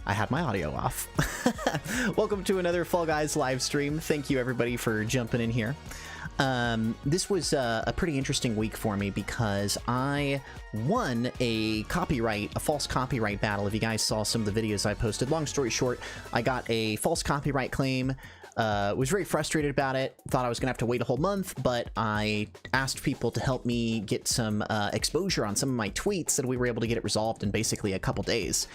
I had my audio off. Welcome to another Fall Guys live stream. Thank you everybody for jumping in here. This was a pretty interesting week for me because I won a false copyright battle. If you guys saw some of the videos I posted, long story short, I got a false copyright claim. Was very frustrated about it. Thought I was gonna have to wait a whole month, but I asked people to help me get some exposure on some of my tweets, and we were able to get it resolved in basically a couple days.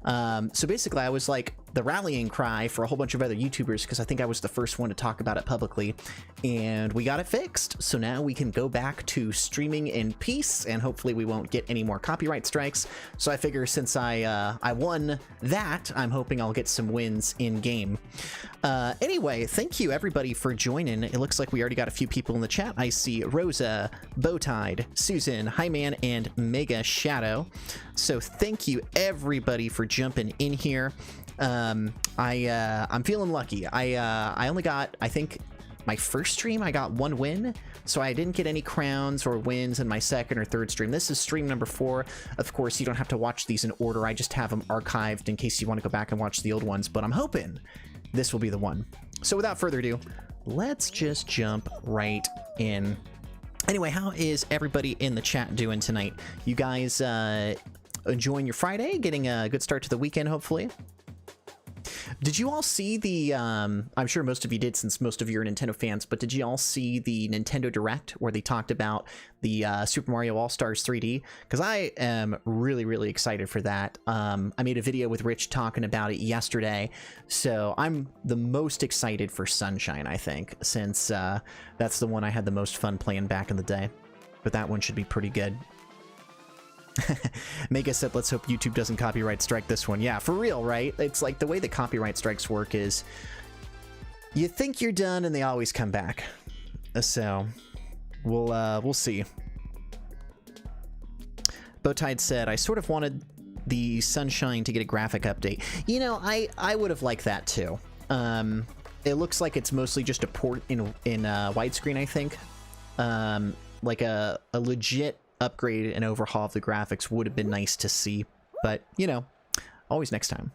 So basically I was like the rallying cry for a whole bunch of other YouTubers because I think I was the first one to talk about it publicly, and we got it fixed. So now we can go back to streaming in peace, and hopefully we won't get any more copyright strikes. So I figure since I won that, I'm hoping I'll get some wins in game. Anyway, thank you everybody for joining. It looks like we already got a few people in the chat. I see Rosa, Bowtide, Susan, Highman, and Mega Shadow. So thank you everybody for jumping in here. I'm feeling lucky. I only got, I think, my first stream I got one win, so I didn't get any crowns or wins in my second or third stream. This is stream number 4. Of course, you don't have to watch these in order. I just have them archived in case you want to go back and watch the old ones, but I'm hoping this will be the one. So without further ado, let's just jump right in. Anyway, how is everybody in the chat doing tonight? You guys enjoying your Friday? Getting a good start to the weekend, hopefully? Did you all see the, I'm sure most of you did since most of you are Nintendo fans, but did you all see the Nintendo Direct where they talked about the Super Mario All-Stars 3D? Because I am really, really excited for that. I made a video with Rich talking about it yesterday, so I'm the most excited for Sunshine, I think, since that's the one I had the most fun playing back in the day. But that one should be pretty good. Mega said, let's hope YouTube doesn't copyright strike this one. Yeah, for real, right? It's like the way the copyright strikes work is you think you're done and they always come back. So we'll see. Bowtide said, I sort of wanted the Sunshine to get a graphic update. You know, I would have liked that too. It looks like it's mostly just a port in widescreen, I think. Like a legit upgrade and overhaul of the graphics would have been nice to see, but you know, always next time.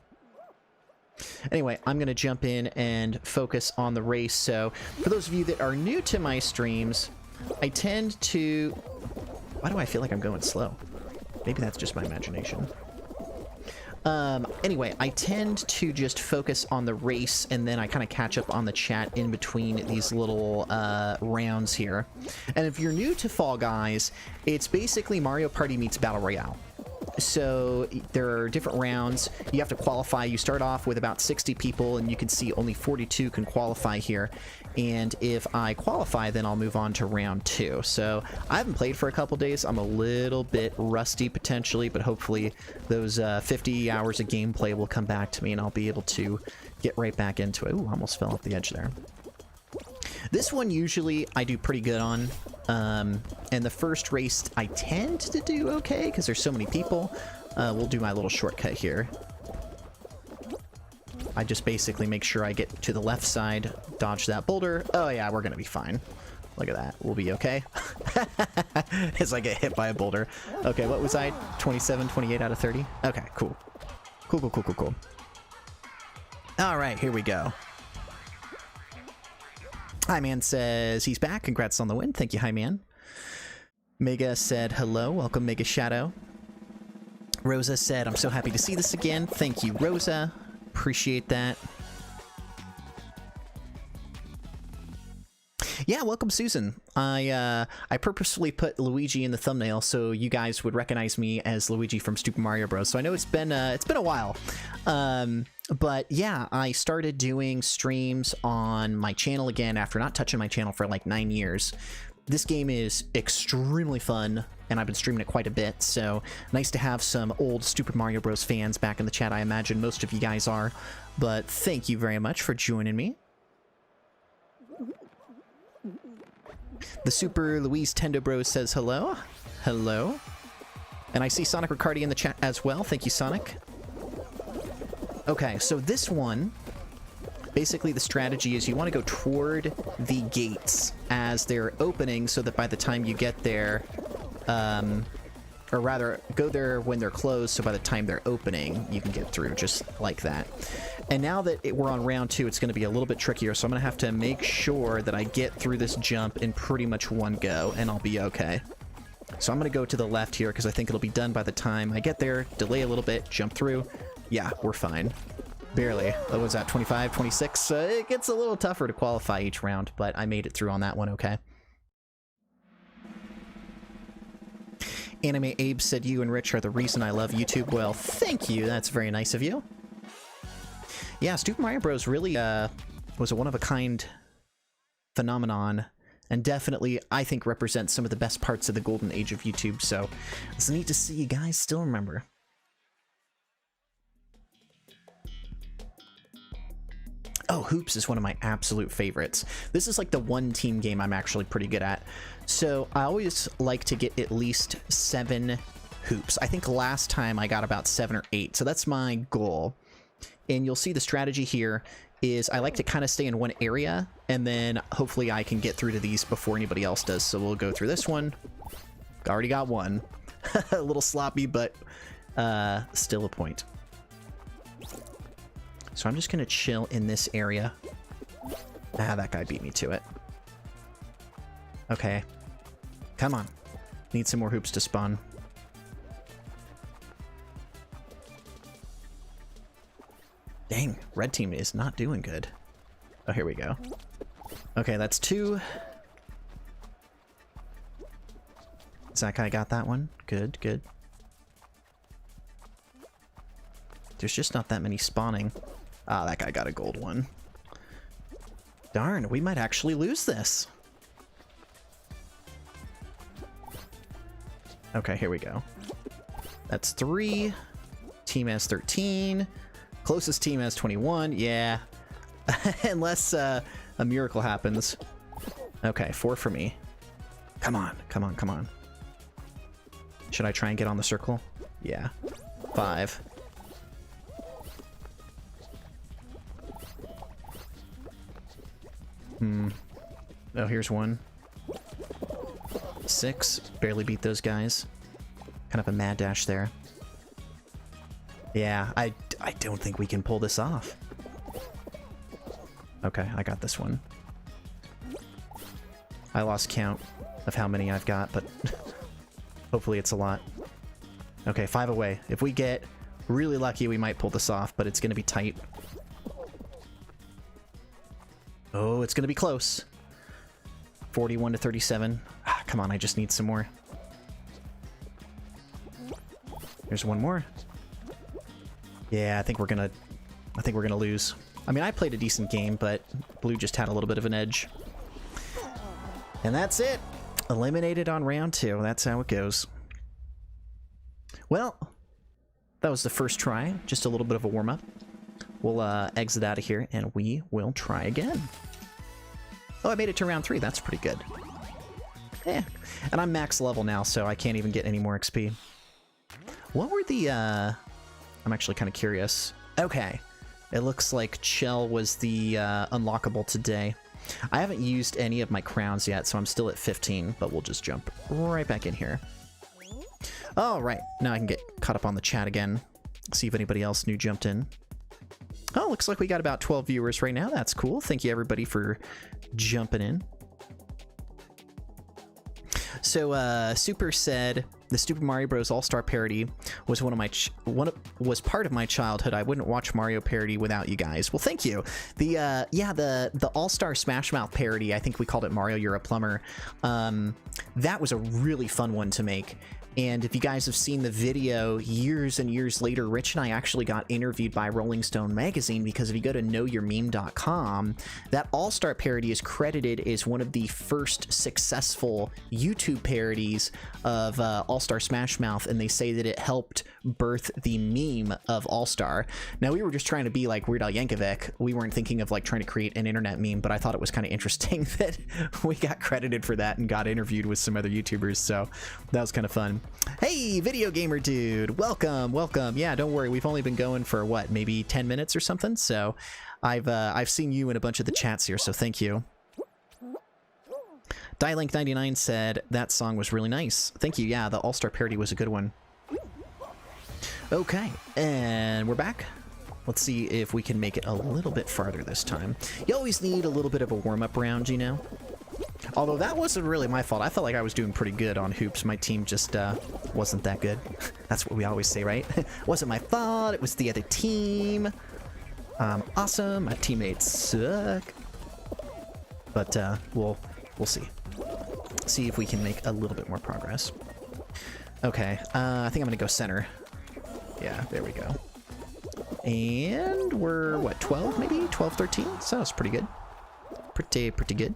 Anyway, I'm gonna jump in and focus on the race. So for those of you that are new to my streams, I tend to, why do I feel like I'm going slow? Maybe that's just my imagination. Anyway, I tend to just focus on the race, and then I kind of catch up on the chat in between these little rounds here. And if you're new to Fall Guys, it's basically Mario Party meets Battle Royale. So there are different rounds. You have to qualify. You start off with about 60 people, and you can see only 42 can qualify here. And if I qualify, then I'll move on to round 2. So I haven't played for a couple days. I'm a little bit rusty potentially, but hopefully those 50 hours of gameplay will come back to me, and I'll be able to get right back into it. Ooh, I almost fell off the edge there. This one usually I do pretty good on, and the first race I tend to do okay because there's so many people. We'll do my little shortcut here. I just basically make sure I get to the left side, dodge that boulder. Oh yeah, we're gonna be fine. Look at that, we'll be okay. As I get hit by a boulder. Okay, what was I? 27, 28 out of 30? Okay, cool. Cool. All right, here we go. Highman says he's back. Congrats on the win. Thank you, Highman. Mega said hello. Welcome, Mega Shadow. Rosa said, I'm so happy to see this again. Thank you, Rosa. Appreciate that. Yeah, welcome, Susan. I purposefully put Luigi in the thumbnail so you guys would recognize me as Luigi from Super Mario Bros. So I know it's been a while. But yeah, I started doing streams on my channel again after not touching my channel for like 9 years. This game is extremely fun, and I've been streaming it quite a bit, so nice to have some old Super Mario Bros. Fans back in the chat. I imagine most of you guys are, but thank you very much for joining me. The Super Luis Tendo Bros says hello. Hello. And I see Sonic Riccardi in the chat as well. Thank you, Sonic. Okay, so this one, basically the strategy is you want to go toward the gates as they're opening so that by the time you get there, or rather, go there when they're closed, so by the time they're opening, you can get through just like that. And now that we're on round 2, it's going to be a little bit trickier, so I'm going to have to make sure that I get through this jump in pretty much one go, and I'll be okay. So I'm going to go to the left here, because I think it'll be done by the time I get there, delay a little bit, jump through. Yeah, we're fine. Barely. What was that, 25, 26? It gets a little tougher to qualify each round, but I made it through on that one okay. Anime Abe said you and Rich are the reason I love YouTube. Well, thank you. That's very nice of you. Yeah, Super Mario Bros. Really was a one-of-a-kind phenomenon, and definitely, I think, represents some of the best parts of the golden age of YouTube, so it's neat to see you guys still remember. Oh, Hoops is one of my absolute favorites. This is like the one team game I'm actually pretty good at. So I always like to get at least 7 hoops. I think last time I got about 7 or 8, so that's my goal. And you'll see the strategy here is I like to kind of stay in one area, and then hopefully I can get through to these before anybody else does. So we'll go through this one. Already got one. A little sloppy, but still a point. So I'm just going to chill in this area. Ah, that guy beat me to it. Okay. Come on. Need some more hoops to spawn. Dang, red team is not doing good. Oh, here we go. Okay, that's 2. That guy got that one. Good, good. There's just not that many spawning. Ah, that guy got a gold one. Darn, we might actually lose this. Okay, here we go. That's 3. Team has 13. Closest team has 21. Yeah. Unless a miracle happens. Okay, 4 for me. Come on, come on, come on. Should I try and get on the circle? Yeah. 5. Oh, here's 1. 6. Barely beat those guys. Kind of a mad dash there. Yeah, I don't think we can pull this off. Okay, I got this one. I lost count of how many I've got, but hopefully it's a lot. Okay, 5 away. If we get really lucky, we might pull this off, but it's going to be tight. Oh, it's going to be close. 41 to 37. Ah, come on, I just need some more. There's 1 more. Yeah, I think we're gonna lose. I mean, I played a decent game, but Blue just had a little bit of an edge. And that's it. Eliminated on round 2. That's how it goes. Well, that was the first try. Just a little bit of a warm-up. We'll exit out of here, and we will try again. Oh, I made it to round 3. That's pretty good. Yeah. And I'm max level now, so I can't even get any more XP. What were the... I'm actually kind of curious. Okay. It looks like Chell was the unlockable today. I haven't used any of my crowns yet, so I'm still at 15, but we'll just jump right back in here. All right. Now I can get caught up on the chat again. See if anybody else new jumped in. Oh, looks like we got about 12 viewers right now. That's cool. Thank you, everybody, for jumping in. So, Super said the Super Mario Bros. All-Star parody was was part of my childhood. I wouldn't watch Mario parody without you guys. Well, thank you. The All-Star Smash Mouth parody, I think we called it Mario You're a Plumber. That was a really fun one to make. And if you guys have seen the video, years and years later, Rich and I actually got interviewed by Rolling Stone magazine, because if you go to knowyourmeme.com, that All-Star parody is credited as one of the first successful YouTube parodies of All-Star Smash Mouth, and they say that it helped birth the meme of All-Star. Now, we were just trying to be like Weird Al Yankovic. We weren't thinking of like trying to create an internet meme, but I thought it was kind of interesting that we got credited for that and got interviewed with some other YouTubers, so that was kind of fun. Hey, Video Gamer Dude, welcome, welcome. Yeah, don't worry, we've only been going for what, maybe 10 minutes or something, so I've seen you in a bunch of the chats here, so thank you. Dialink99 said that song was really nice. Thank you. Yeah, the All-Star parody was a good one. Okay, and we're back. Let's see if we can make it a little bit farther this time. You always need a little bit of a warm-up round, you know? Although that wasn't really my fault. I felt like I was doing pretty good on hoops. My team just wasn't that good. That's what we always say, right? Wasn't my fault. It was the other team. Awesome. My teammates suck. But we'll see. See if we can make a little bit more progress. Okay. I think I'm gonna go center. Yeah, there we go. And we're, what, 12 maybe? 12, 13? Sounds pretty good. Pretty good.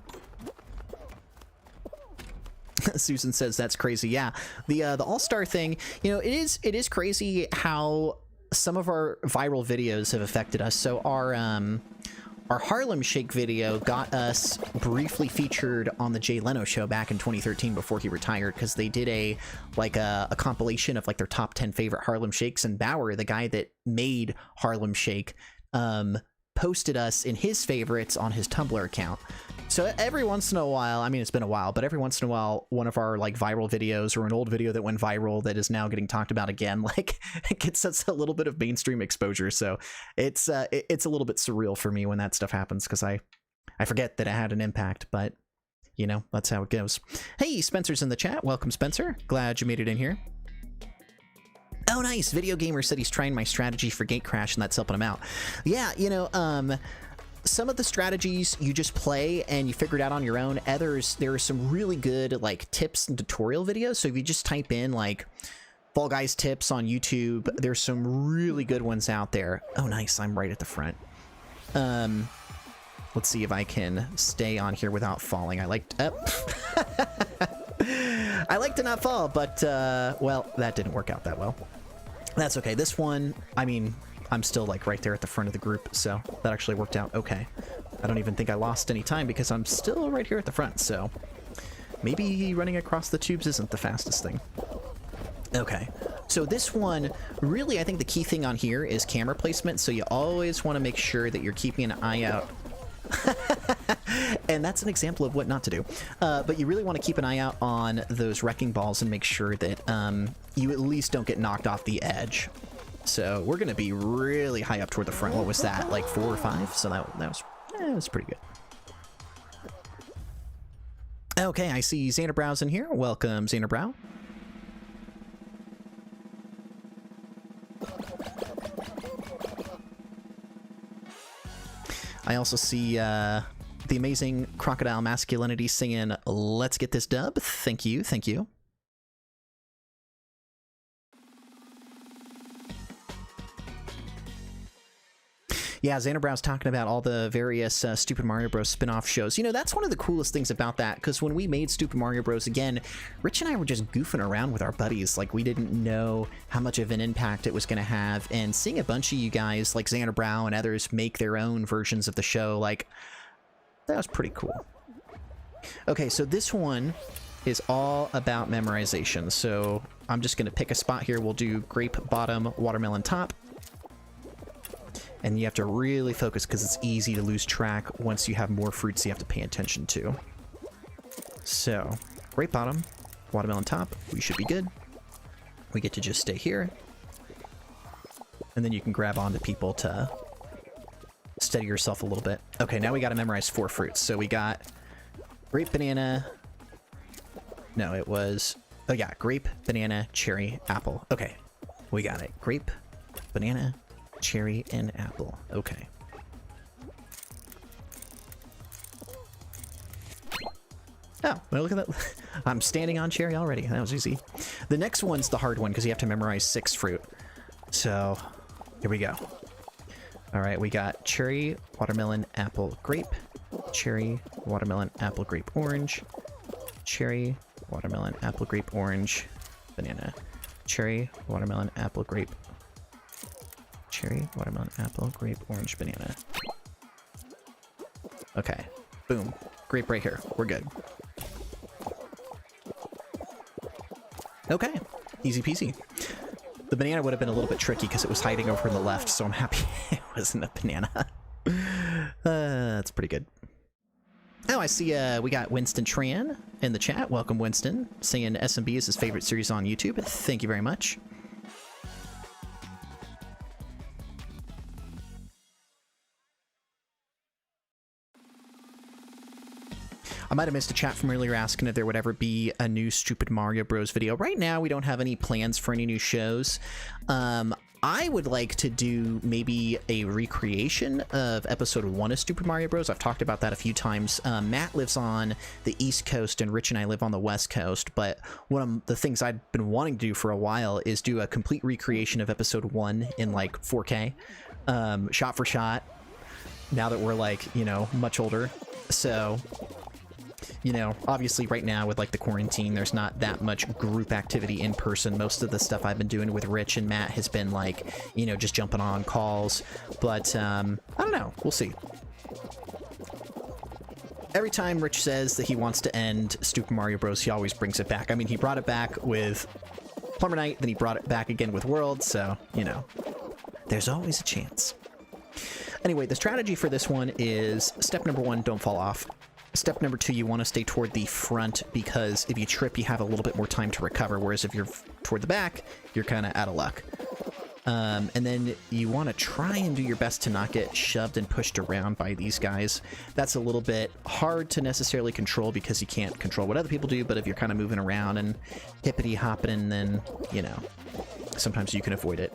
Susan says that's crazy. Yeah, the All-Star thing, you know, it is crazy how some of our viral videos have affected us. So our Harlem Shake video got us briefly featured on the Jay Leno show back in 2013 before he retired, because they did a compilation of like their top 10 favorite Harlem Shakes, and Bauer, the guy that made Harlem Shake, posted us in his favorites on his Tumblr account. So every once in a while, I mean, it's been a while, but every once in a while, one of our like viral videos or an old video that went viral that is now getting talked about again, like it gets us a little bit of mainstream exposure. So it's a little bit surreal for me when that stuff happens, because I forget that it had an impact, but you know, that's how it goes. Hey, Spencer's in the chat. Welcome, Spencer. Glad you made it in here. Oh, nice. Video Gamer said he's trying my strategy for Gate Crash and that's helping him out. Yeah, you know, some of the strategies you just play and you figure it out on your own. Others, there are some really good like tips and tutorial videos. So if you just type in like Fall Guys tips on YouTube, there's some really good ones out there. Oh, nice. I'm right at the front. Let's see if I can stay on here without falling. I like I like to not fall, but well, that didn't work out that well. That's okay. This one, I mean, I'm still like right there at the front of the group, so that actually worked out okay. I don't even think I lost any time because I'm still right here at the front, so maybe running across the tubes isn't the fastest thing. Okay, so this one, really, I think the key thing on here is camera placement, so you always want to make sure that you're keeping an eye out. And that's an example of what not to do. But you really want to keep an eye out on those wrecking balls and make sure that you at least don't get knocked off the edge. So we're going to be really high up toward the front. What was that, like 4 or 5? So that was pretty good. Okay, I see Xander Brow's in here. Welcome, Xander Brow. I also see the amazing Crocodile Masculinity singing "Let's Get This Dub." Thank you, thank you. Yeah, Xander Brow's talking about all the various Stupid Mario Bros. Spin-off shows. You know, that's one of the coolest things about that, because when we made Stupid Mario Bros. Again, Rich and I were just goofing around with our buddies. Like, we didn't know how much of an impact it was going to have, and seeing a bunch of you guys, like Xander Brow and others, make their own versions of the show, like, that was pretty cool. Okay, so this one is all about memorization. So I'm just going to pick a spot here. We'll do grape bottom, watermelon top. And you have to really focus because it's easy to lose track once you have more fruits you have to pay attention to. So, grape bottom, watermelon top, we should be good. We get to just stay here. And then you can grab onto people to steady yourself a little bit. Okay, now we got to memorize 4 fruits. So we got grape, banana. No, it was, oh yeah, grape, banana, cherry, apple. Okay, we got it. Grape, banana, cherry, and apple. Okay. Oh, well, look at that. I'm standing on cherry already. That was easy. The next one's the hard one because you have to memorize 6 fruit. So, here we go. All right, we got cherry, watermelon, apple, grape, cherry, watermelon, apple, grape, orange, cherry, watermelon, apple, grape, orange, banana, cherry, watermelon, apple, grape, cherry, watermelon, apple, grape, orange, banana. Okay, boom. Grape right here. We're good. Okay, easy peasy. The banana would have been a little bit tricky because it was hiding over on the left, so I'm happy it wasn't a banana. That's pretty good. Oh, I see we got Winston Tran in the chat. Welcome, Winston. Saying SMB is his favorite series on YouTube. Thank you very much. I might have missed a chat from earlier asking if there would ever be a new Stupid Mario Bros. Video. Right now, we don't have any plans for any new shows. I would like to do maybe a recreation of episode 1 of Stupid Mario Bros. I've talked about that a few times. Matt lives on the East Coast and Rich and I live on the West Coast, but one of the things I've been wanting to do for a while is do a complete recreation of episode 1 in like 4K, shot for shot, now that we're like, you know, much older. So, you know, obviously right now with like the quarantine, there's not that much group activity in person. Most of the stuff I've been doing with Rich and Matt has been like, you know, just jumping on calls. But I don't know. We'll see. Every time Rich says that he wants to end Stupid Mario Bros., he always brings it back. I mean, he brought it back with Plumber Night, then he brought it back again with World. So, you know, there's always a chance. Anyway, the strategy for this one is step number 1, don't fall off. Step number 2, you want to stay toward the front because if you trip, you have a little bit more time to recover, whereas if you're toward the back, you're kind of out of luck. And then you want to try and do your best to not get shoved and pushed around by these guys. That's a little bit hard to necessarily control because you can't control what other people do, but if you're kind of moving around and hippity-hopping, then, you know, sometimes you can avoid it.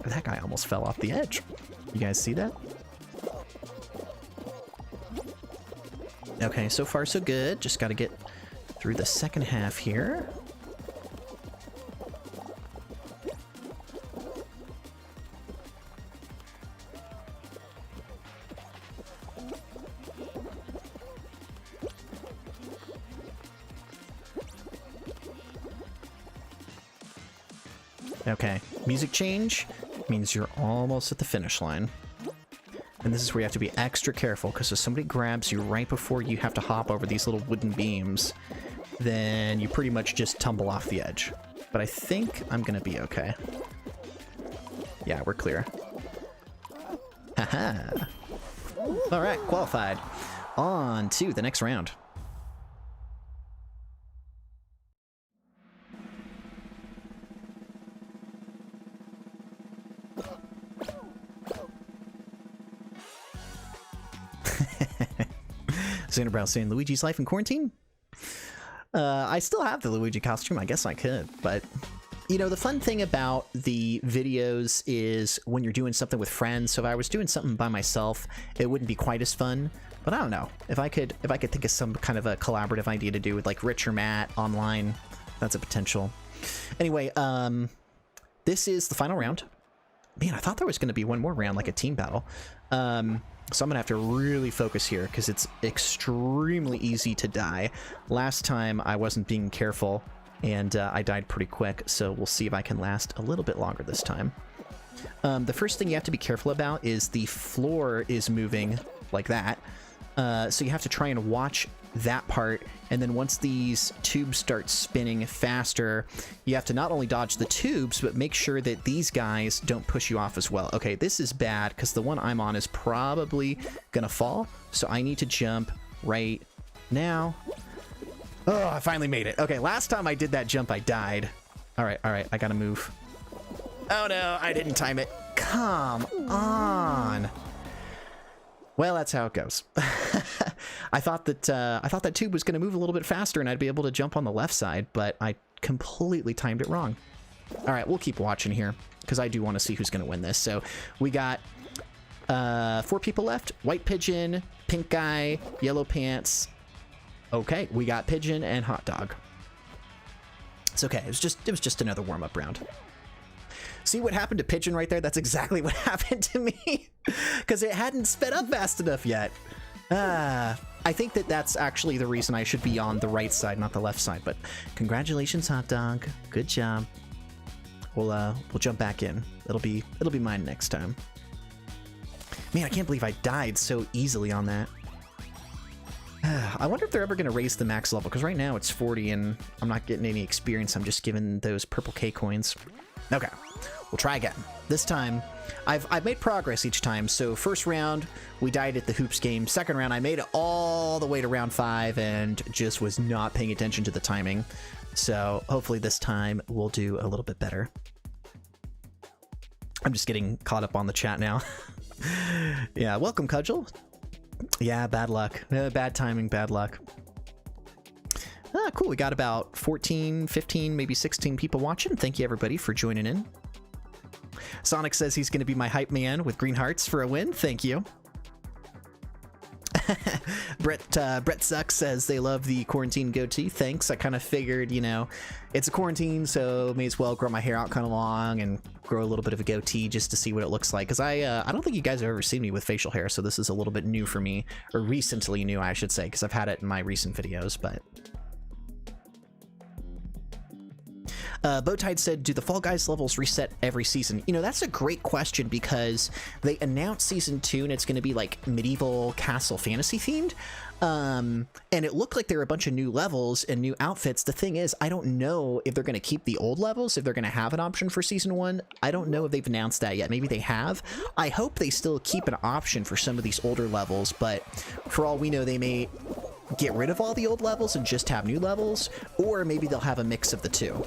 That guy almost fell off the edge. You guys see that? Okay, so far so good. Just got to get through the second half here. Okay, music change means you're almost at the finish line. And this is where you have to be extra careful, because if somebody grabs you right before you have to hop over these little wooden beams, then you pretty much just tumble off the edge. But I think I'm going to be okay. Yeah, we're clear. Haha. All right, qualified. On to the next round. Xanderbrow saying Luigi's life in quarantine? I still have the Luigi costume. I guess I could, but you know, the fun thing about the videos is when you're doing something with friends. So if I was doing something by myself, it wouldn't be quite as fun. But I don't know, if I could think of some kind of a collaborative idea to do with like Rich or Matt online, that's a potential. Anyway, this is the final round. Man, I thought there was going to be one more round, like a team battle. So I'm gonna have to really focus here because it's extremely easy to die. Last time I wasn't being careful and I died pretty quick, so we'll see if I can last a little bit longer this time. The first thing you have to be careful about is the floor is moving like that. So you have to try and watch that part, and then once these tubes start spinning faster, you have to not only dodge the tubes, but make sure that these guys don't push you off as well. Okay, this is bad because the one I'm on is probably gonna fall, so I need to jump right now. Oh, I finally made it. Okay, last time I did that jump, I died. All right, I gotta move. Oh no, I didn't time it. Come on. Well, that's how it goes. I thought that tube was going to move a little bit faster and I'd be able to jump on the left side, but I completely timed it wrong. All right, we'll keep watching here because I do want to see who's going to win this. So we got 4 people left: White Pigeon, Pink Guy, Yellow Pants. Okay, we got Pigeon and Hot Dog. It's okay. It was just another warm-up round. See what happened to Pigeon right there? That's exactly what happened to me because it hadn't sped up fast enough yet. I think that's actually the reason I should be on the right side, not the left side. But congratulations, Hot Dog. Good job. We'll jump back in. It'll be mine next time. Man, I can't believe I died so easily on that. I wonder if they're ever going to raise the max level, because right now it's 40 and I'm not getting any experience. I'm just giving those purple K coins. Okay, we'll try again. This time, I've made progress each time. So first round, we died at the hoops game. Second round, I made it all the way to round 5 and just was not paying attention to the timing. So hopefully this time we'll do a little bit better. I'm just getting caught up on the chat now. Yeah, welcome, Cudgel. Yeah, bad luck. Bad timing, bad luck. Ah, cool. We got about 14, 15, maybe 16 people watching. Thank you, everybody, for joining in. Sonic says he's going to be my hype man with green hearts for a win. Thank you. Brett Sucks says they love the quarantine goatee. Thanks. I kind of figured, you know, it's a quarantine, so may as well grow my hair out kind of long and grow a little bit of a goatee just to see what it looks like. Because I don't think you guys have ever seen me with facial hair, so this is a little bit new for me, or recently new, I should say, because I've had it in my recent videos, but... Bowtide said, do the Fall Guys levels reset every season? You know, that's a great question, because they announced season 2 and it's going to be like medieval castle fantasy themed. And it looked like there were a bunch of new levels and new outfits. The thing is, I don't know if they're going to keep the old levels, if they're going to have an option for season 1. I don't know if they've announced that yet. Maybe they have. I hope they still keep an option for some of these older levels, but for all we know, they may get rid of all the old levels and just have new levels, or maybe they'll have a mix of the two.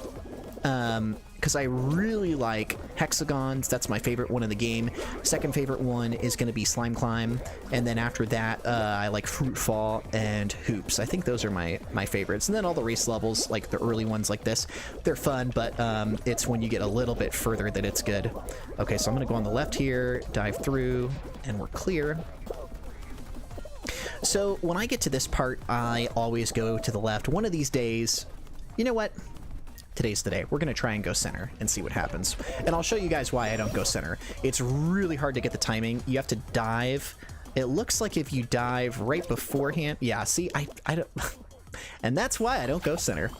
Because I really like hexagons. That's my favorite one in the game. Second favorite one is going to be Slime Climb, and then after that I like Fruit Fall and Hoops. I think those are my favorites. And then all the race levels, like the early ones like this, they're fun, but it's when you get a little bit further that it's good. Okay, so I'm going to go on the left here, dive through, and we're clear. So when I get to this part, I always go to the left. One of these days, you know what? Today's the day. We're going to try and go center and see what happens. And I'll show you guys why I don't go center. It's really hard to get the timing. You have to dive. It looks like if you dive right beforehand. Yeah, see, I don't... And that's why I don't go center.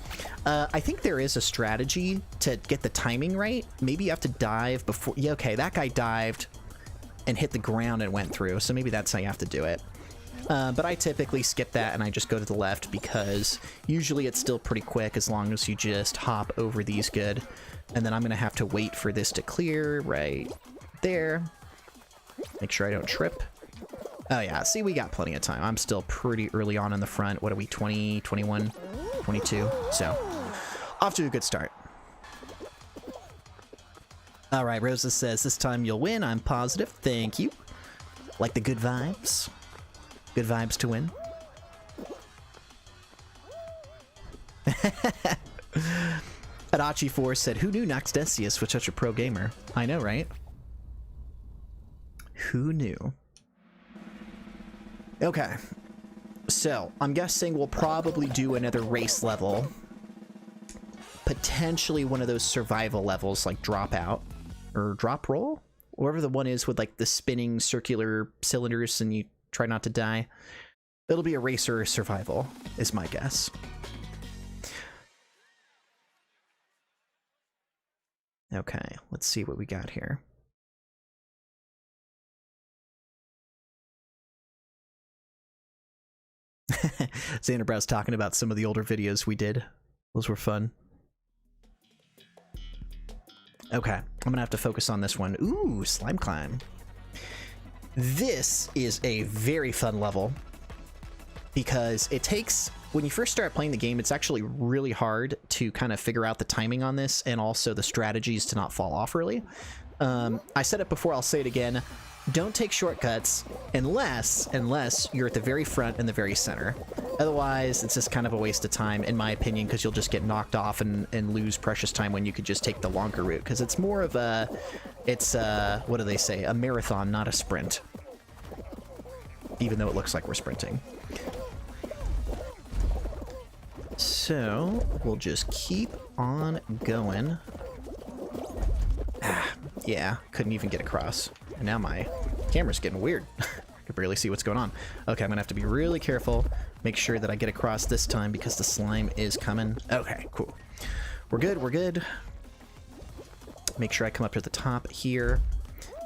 I think there is a strategy to get the timing right. Maybe you have to dive before... Yeah, okay, that guy dived and hit the ground and went through. So maybe that's how you have to do it. But I typically skip that and I just go to the left, because usually it's still pretty quick as long as you just hop over these good. And then I'm going to have to wait for this to clear right there. Make sure I don't trip. Oh yeah, see, we got plenty of time. I'm still pretty early on in the front. What are we, 20, 21, 22? So, off to a good start. All right, Rosa says, this time you'll win. I'm positive. Thank you. Like the good vibes. Good vibes to win. Adachi4 said, who knew Noxdesius was such a pro gamer? I know, right? Who knew? Okay. So, I'm guessing we'll probably do another race level. Potentially one of those survival levels, like Drop Out. Or Drop Roll? Whatever the one is with, like, the spinning circular cylinders and you try not to die. It'll be a racer survival, is my guess. Okay, let's see what we got here. Xanderbrow's talking about some of the older videos we did. Those were fun. Okay, I'm gonna have to focus on this one. Ooh, Slime Climb. This is a very fun level because it takes, when you first start playing the game, it's actually really hard to kind of figure out the timing on this and also the strategies to not fall off early. I said it before, I'll say it again. Don't take shortcuts unless you're at the very front and the very center. Otherwise, it's just kind of a waste of time, in my opinion, because you'll just get knocked off and lose precious time when you could just take the longer route. Because it's more of a, what do they say? A marathon, not a sprint. Even though it looks like we're sprinting. So, we'll just keep on going. Yeah, couldn't even get across. And now my camera's getting weird. I can barely see what's going on. Okay, I'm gonna have to be really careful. Make sure that I get across this time because the slime is coming. Okay, cool. We're good, we're good. Make sure I come up to the top here.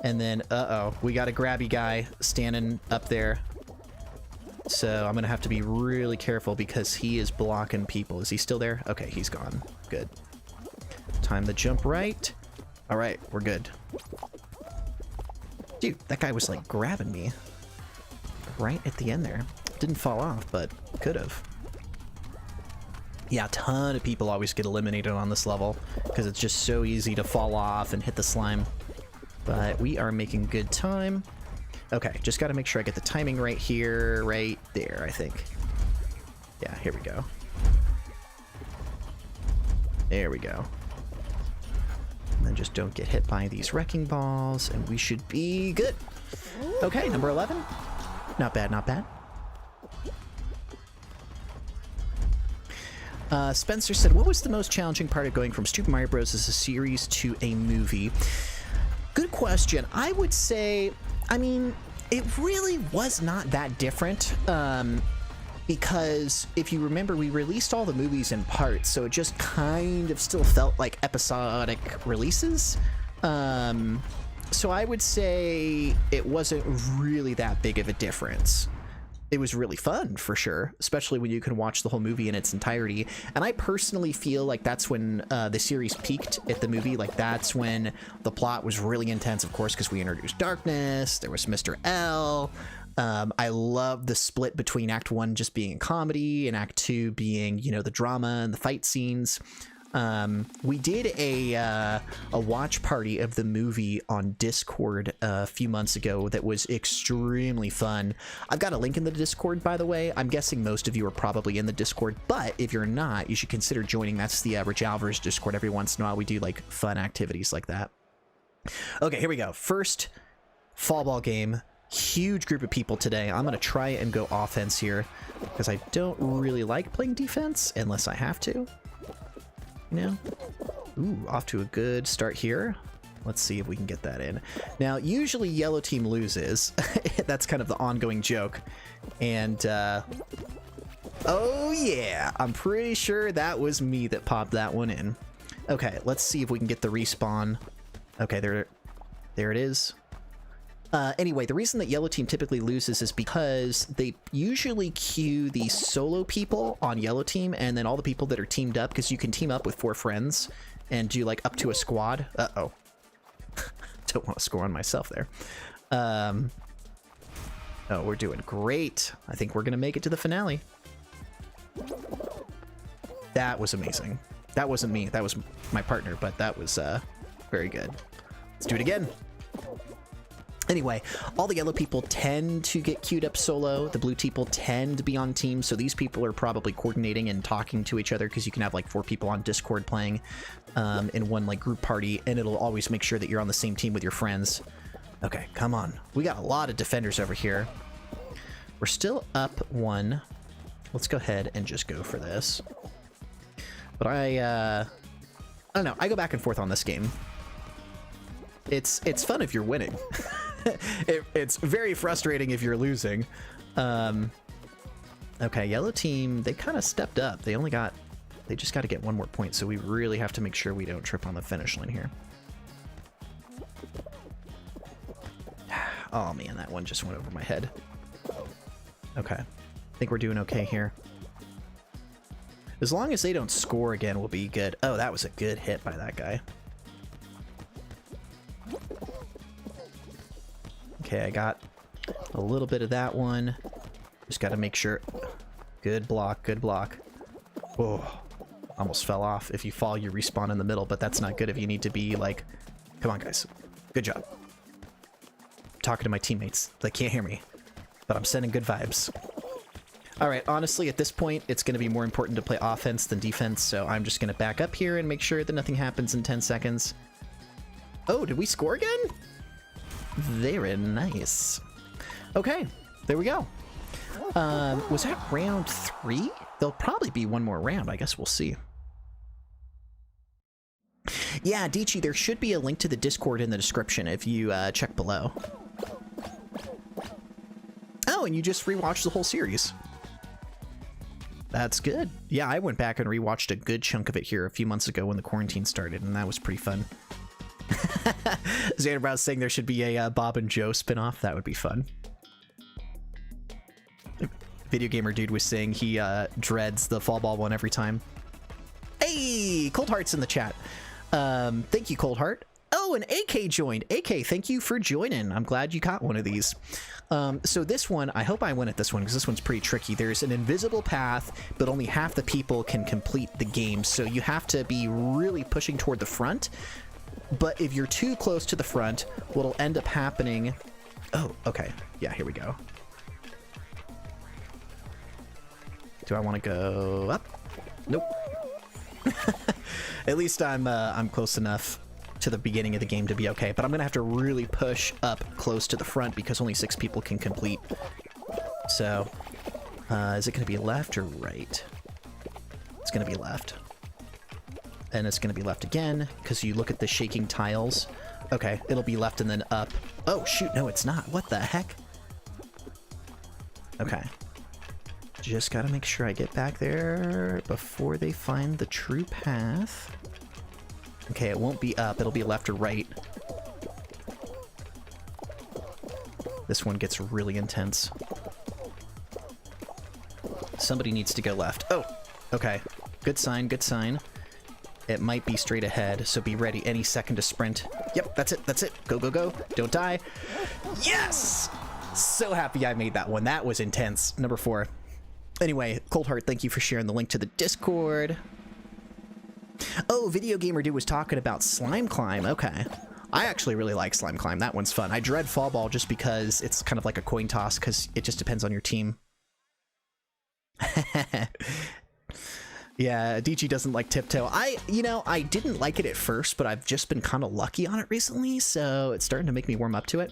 And then, uh-oh, we got a grabby guy standing up there. So I'm gonna have to be really careful because he is blocking people. Is he still there? Okay, he's gone. Good. Time the jump right. All right, we're good. Dude, that guy was like grabbing me right at the end there. Didn't fall off, but could have. Yeah, a ton of people always get eliminated on this level because it's just so easy to fall off and hit the slime. But we are making good time. Okay, just got to make sure I get the timing right here, right there, I think. Yeah, here we go. There we go. And then just don't get hit by these wrecking balls, and we should be good. Okay, number 11. Not bad, not bad. Spencer said, what was the most challenging part of going from Super Mario Bros. As a series to a movie? Good question. I would say, I mean, it really was not that different. Because if you remember, we released all the movies in parts, so it just kind of still felt like episodic releases. So I would say it wasn't really that big of a difference. It was really fun, for sure, especially when you can watch the whole movie in its entirety. And I personally feel like that's when the series peaked at the movie. Like, that's when the plot was really intense, of course, because we introduced Darkness, there was Mr. L. I love the split between Act 1 just being a comedy and Act 2 being, you know, the drama and the fight scenes. We did a watch party of the movie on Discord a few months ago that was extremely fun. I've got a link in the Discord, by the way. I'm guessing most of you are probably in the Discord, but if you're not, you should consider joining. That's the Rich Alvarez Discord. Every once in a while we do like fun activities like that. Okay, here we go. First fall ball game. Huge group of people today. I'm going to try and go offense here because I don't really like playing defense unless I have to. You know? Ooh, off to a good start here. Let's see if we can get that in. Now, usually yellow team loses. That's kind of the ongoing joke. And, oh yeah, I'm pretty sure that was me that popped that one in. Okay, let's see if we can get the respawn. Okay, there it is. Anyway, the reason that yellow team typically loses is because they usually queue the solo people on yellow team and then all the people that are teamed up, because you can team up with 4 friends and do like up to a squad. Uh-oh. Don't want to score on myself there. Oh, we're doing great. I think we're going to make it to the finale. That was amazing. That wasn't me. That was my partner, but that was very good. Let's do it again. Anyway, all the yellow people tend to get queued up solo. The blue people tend to be on teams, so these people are probably coordinating and talking to each other because you can have like 4 people on Discord playing in one like group party, and it'll always make sure that you're on the same team with your friends. Okay, come on. We got a lot of defenders over here. We're still up 1. Let's go ahead and just go for this. But I don't know. I go back and forth on this game. It's fun if you're winning. It's very frustrating if you're losing. Okay, yellow team, they kind of stepped up. They just got to get 1 more point, so we really have to make sure we don't trip on the finish line here. Oh man, that one just went over my head. Okay, I think we're doing okay here. As long as they don't score again, we'll be good. Oh, that was a good hit by that guy. Okay, I got a little bit of that one. Just got to make sure. Good block, good block. Whoa, almost fell off. If you fall, you respawn in the middle, but that's not good if you need to be like, come on guys, good job. I'm talking to my teammates. They can't hear me, but I'm sending good vibes. All right, honestly, at this point, it's going to be more important to play offense than defense, so I'm just going to back up here and make sure that nothing happens in 10 seconds. Oh, did we score again? Very nice. Okay, there we go. Was that round 3? There'll probably be 1 more round. I guess we'll see. Yeah, Dichi, there should be a link to the Discord in the description if you check below. Oh, and you just rewatched the whole series. That's good. Yeah, I went back and rewatched a good chunk of it here a few months ago when the quarantine started, and that was pretty fun. Xander Brown's saying there should be a Bob and Joe spinoff. That would be fun. Video Gamer Dude was saying he dreads the fall ball one every time. Hey, Cold Heart's in the chat. Thank you, Cold Heart. Oh, and AK joined. AK, thank you for joining. I'm glad you caught one of these. So this one, I hope I win at this one because this one's pretty tricky. There's an invisible path, but only half the people can complete the game. So you have to be really pushing toward the front. But if you're too close to the front, what'll end up happening... Oh, okay. Yeah, here we go. Do I want to go up? Nope. At least I'm close enough to the beginning of the game to be okay, but I'm gonna have to really push up close to the front because only 6 people can complete. So, is it gonna be left or right? It's gonna be left. And it's gonna be left again, because you look at the shaking tiles. Okay, it'll be left and then up. Oh, shoot, no, it's not. What the heck? Okay. Just gotta make sure I get back there before they find the true path. Okay, it won't be up, it'll be left or right. This one gets really intense. Somebody needs to go left. Oh, okay. Good sign, good sign. It might be straight ahead, so be ready any second to sprint. Yep, that's it, that's it. Go, go, go. Don't die. Yes! So happy I made that one. That was intense. Number 4. Anyway, Cold Heart, thank you for sharing the link to the Discord. Oh, Video Gamer Dude was talking about Slime Climb. Okay. I actually really like Slime Climb. That one's fun. I dread Fall Ball just because it's kind of like a coin toss because it just depends on your team. Yeah, Adichie doesn't like Tiptoe. I didn't like it at first, but I've just been kind of lucky on it recently, so it's starting to make me warm up to it.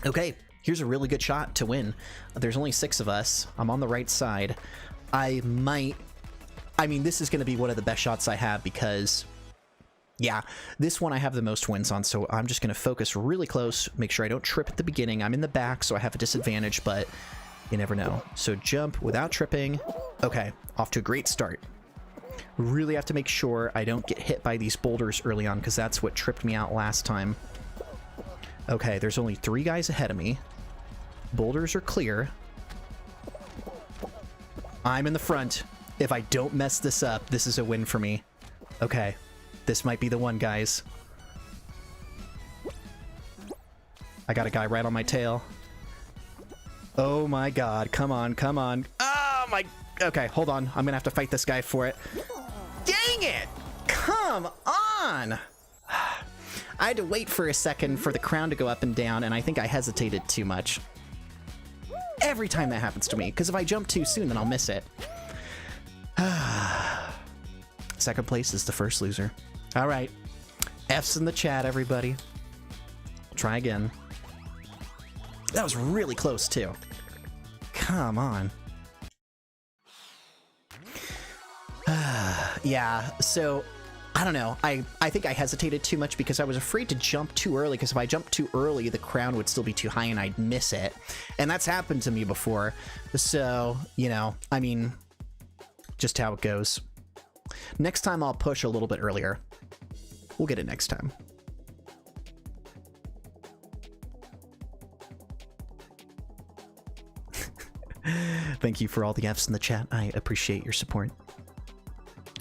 Okay, here's a really good shot to win. There's only 6 of us. I'm on the right side. I mean, this is going to be one of the best shots I have because, yeah, this one I have the most wins on, so I'm just going to focus really close, make sure I don't trip at the beginning. I'm in the back, so I have a disadvantage, but you never know. So jump without tripping. Okay, off to a great start. Really have to make sure I don't get hit by these boulders early on because that's what tripped me out last time. Okay, there's only 3 guys ahead of me. Boulders are clear. I'm in the front. If I don't mess this up, this is a win for me. Okay, this might be the one, guys. I got a guy right on my tail. Oh my god, come on, come on. Oh my... Okay, hold on. I'm gonna have to fight this guy for it. Dang it! Come on! I had to wait for a second for the crown to go up and down, and I think I hesitated too much. Every time that happens to me, because if I jump too soon, then I'll miss it. Second place is the first loser. All right. F's in the chat, everybody. Try again. That was really close, too. Come on. Yeah, so I don't know. I think I hesitated too much because I was afraid to jump too early, because if I jumped too early, the crown would still be too high and I'd miss it. And that's happened to me before. So, you know, I mean, just how it goes. Next time I'll push a little bit earlier. We'll get it next time. Thank you for all the F's in the chat. I appreciate your support.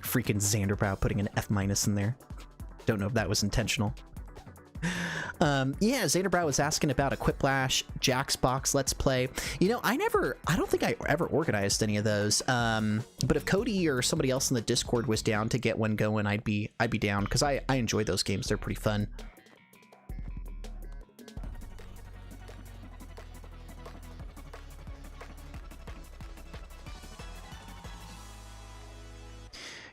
Freaking Xanderbrow putting an F- in there. Don't know if that was intentional. Yeah, Xanderbrow was asking about a Quiplash Jaxbox Let's Play. You know, I don't think I ever organized any of those. But if Cody or somebody else in the Discord was down to get one going, I'd be down, because I enjoy those games. They're pretty fun.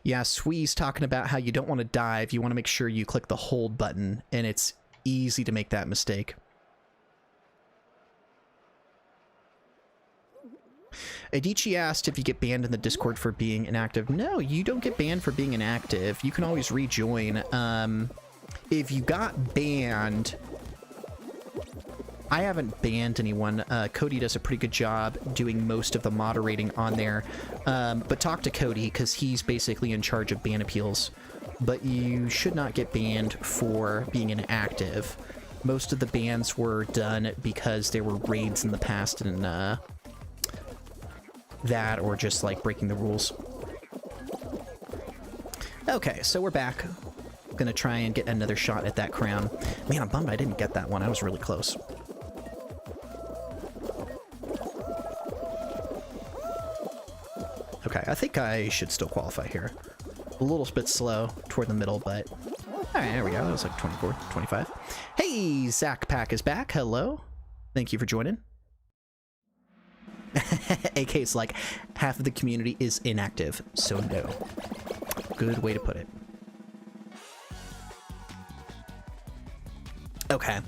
Yeah, Swee's talking about how you don't want to dive. You want to make sure you click the hold button, and it's easy to make that mistake. Adichie asked if you get banned in the Discord for being inactive. No, you don't get banned for being inactive. You can always rejoin. If you got banned... I haven't banned anyone. Cody does a pretty good job doing most of the moderating on there. But talk to Cody, because he's basically in charge of ban appeals. But you should not get banned for being inactive. Most of the bans were done because there were raids in the past, and that or just like breaking the rules. Okay, so we're back. Gonna try and get another shot at that crown. Man, I'm bummed I didn't get that one. I was really close. Okay, I think I should still qualify here. A little bit slow toward the middle, but... Alright, there we go. That was like 24, 25. Hey, Zach Pack is back. Hello. Thank you for joining. AK's like, half of the community is inactive, so no. Good way to put it. Okay.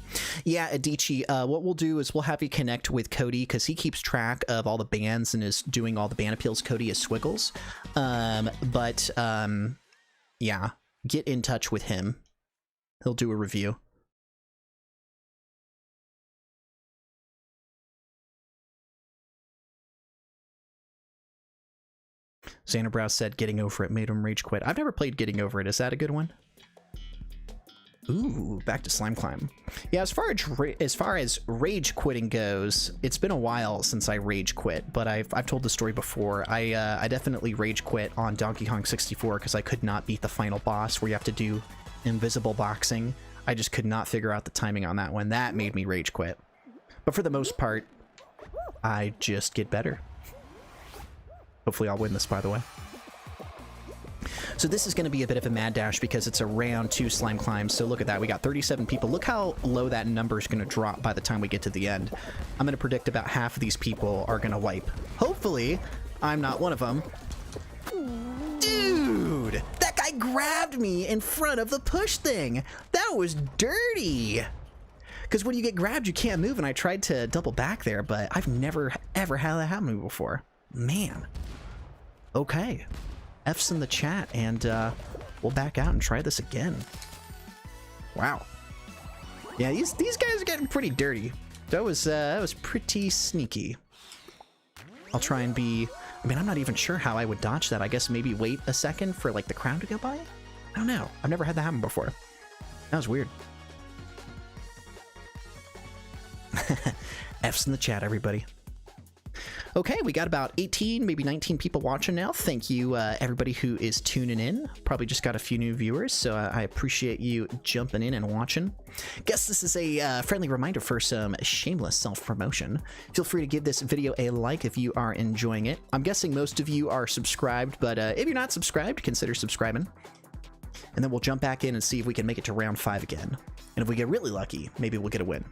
Yeah, Adichie, what we'll do is we'll have you connect with Cody because he keeps track of all the bans and is doing all the ban appeals. Cody is Swiggles. Yeah, get in touch with him. He'll do a review. Xanabrow said Getting Over It made him rage quit. I've never played Getting Over It. Is that a good one? Ooh, back to Slime Climb. Yeah, as far as rage quitting goes, it's been a while since I rage quit, but I've told the story before. I definitely rage quit on Donkey Kong 64 because I could not beat the final boss where you have to do invisible boxing. I just could not figure out the timing on that one. That made me rage quit. But for the most part, I just get better. Hopefully I'll win this, by the way. So this is going to be a bit of a mad dash because it's a round 2 slime climb. So look at that. We got 37 people. Look how low that number is going to drop by the time we get to the end. I'm going to predict about half of these people are going to wipe. Hopefully, I'm not one of them. Dude, that guy grabbed me in front of the push thing. That was dirty. Because when you get grabbed, you can't move. And I tried to double back there, but I've never, ever had that happen to me before. Man. Okay. F's in the chat, and we'll back out and try this again. Wow. Yeah, these guys are getting pretty dirty. That was pretty sneaky. I'll try and be... I mean, I'm not even sure how I would dodge that. I guess maybe wait a second for, like, the crown to go by? I don't know. I've never had that happen before. That was weird. F's in the chat, everybody. Okay, we got about 18, maybe 19 people watching now. Thank you, everybody who is tuning in. Probably just got a few new viewers, so I appreciate you jumping in and watching. Guess this is a friendly reminder for some shameless self-promotion. Feel free to give this video a like if you are enjoying it. I'm guessing most of you are subscribed, but if you're not subscribed, consider subscribing. And then we'll jump back in and see if we can make it to round 5 again. And if we get really lucky, maybe we'll get a win.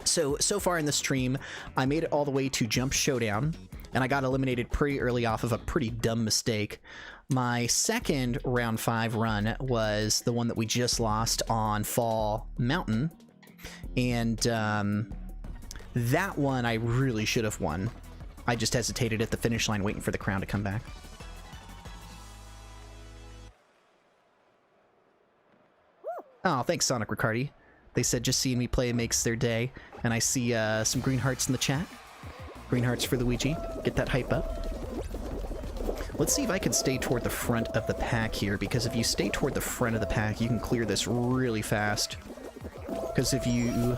So far in the stream, I made it all the way to Jump Showdown, and I got eliminated pretty early off of a pretty dumb mistake. My second round 5 run was the one that we just lost on Fall Mountain, and that one I really should have won. I just hesitated at the finish line waiting for the crown to come back. Oh, thanks, Sonic Riccardi. They said just seeing me play makes their day, and I see some green hearts in the chat. Green hearts for Luigi. Get that hype up. Let's see if I can stay toward the front of the pack here, because if you stay toward the front of the pack, you can clear this really fast. Because if you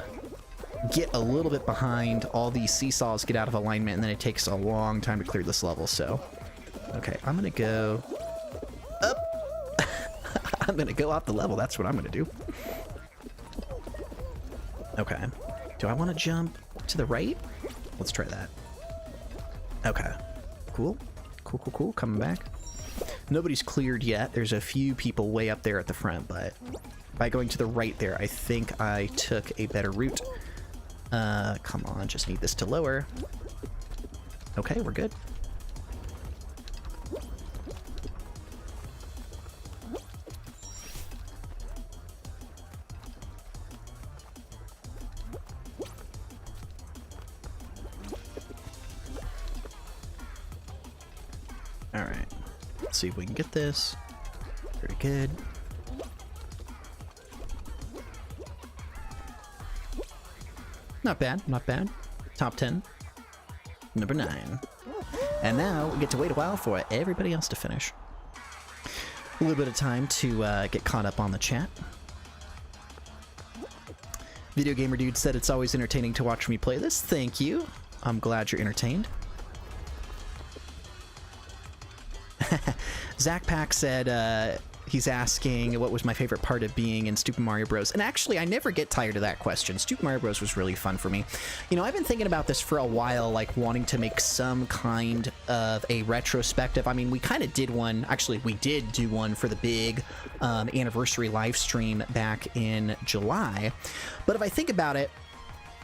get a little bit behind, all these seesaws get out of alignment, and then it takes a long time to clear this level, so... Okay, I'm gonna go... up! I'm gonna go off the level, that's what I'm gonna do. Okay. Do I want to jump to the right? Let's try that. Okay. Cool. Cool. Coming back. Nobody's cleared yet. There's a few people way up there at the front, but by going to the right there, I think I took a better route. Come on. Just need this to lower. Okay, we're good. Alright, let's see if we can get this. Very good. Not bad, not bad. Top 10. Number 9. And now we get to wait a while for everybody else to finish. A little bit of time to get caught up on the chat. Video Gamer Dude said it's always entertaining to watch me play this. Thank you. I'm glad you're entertained. Zach Pack said he's asking what was my favorite part of being in Super Mario Bros. And actually, I never get tired of that question. Super Mario Bros. Was really fun for me. You know, I've been thinking about this for a while, like wanting to make some kind of a retrospective. I mean, we kind of did one. Actually, we did do one for the big anniversary live stream back in July. But if I think about it,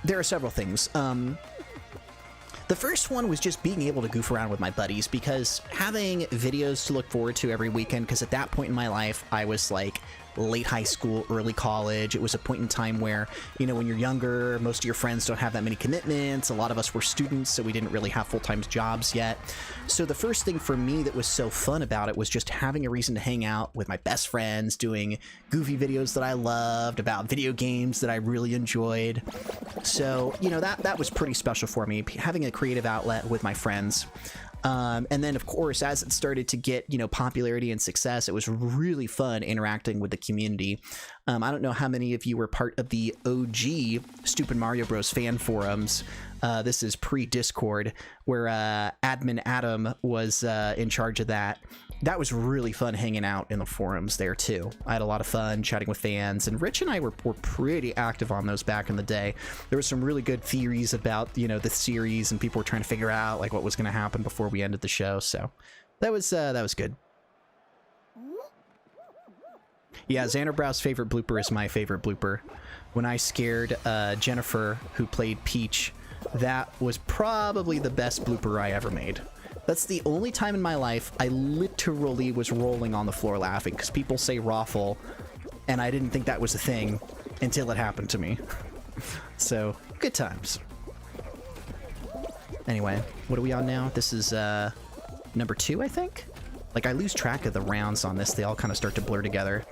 there are several things. The first one was just being able to goof around with my buddies, because having videos to look forward to every weekend, because at that point in my life, I was like late high school, early college. It was a point in time where, you know, when you're younger, most of your friends don't have that many commitments. A lot of us were students, so we didn't really have full-time jobs yet. So the first thing for me that was so fun about it was just having a reason to hang out with my best friends, doing goofy videos that I loved, about video games that I really enjoyed. So, you know, that was pretty special for me, having a creative outlet with my friends. And then, of course, as it started to get, you know, popularity and success, it was really fun interacting with the community. I don't know how many of you were part of the OG Stupid Mario Bros. Fan forums. This is pre-Discord, where admin Adam was in charge of that. That was really fun hanging out in the forums there, too. I had a lot of fun chatting with fans, and Rich and I were pretty active on those back in the day. There were some really good theories about, you know, the series, and people were trying to figure out, like, what was going to happen before we ended the show, so that was good. Yeah, Xanderbrow's favorite blooper is my favorite blooper. When I scared Jennifer, who played Peach, that was probably the best blooper I ever made. That's the only time in my life I literally was rolling on the floor laughing, because people say raffle, and I didn't think that was a thing until it happened to me. So, good times. Anyway, what are we on now? This is number 2, I think? Like, I lose track of the rounds on this. They all kind of start to blur together.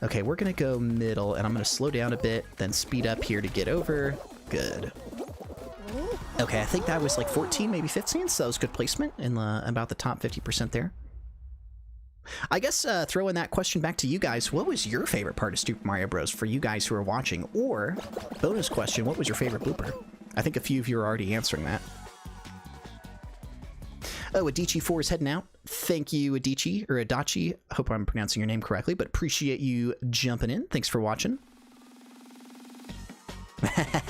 Okay, we're going to go middle, and I'm going to slow down a bit, then speed up here to get over. Good. Okay, I think that was like 14, maybe 15, so that was good placement in about the top 50% there. I guess throwing that question back to you guys, what was your favorite part of Super Mario Bros. For you guys who are watching? Or, bonus question, what was your favorite blooper? I think a few of you are already answering that. Oh, Adichie4 is heading out. Thank you, Adichie, or Adachi. I hope I'm pronouncing your name correctly, but appreciate you jumping in. Thanks for watching.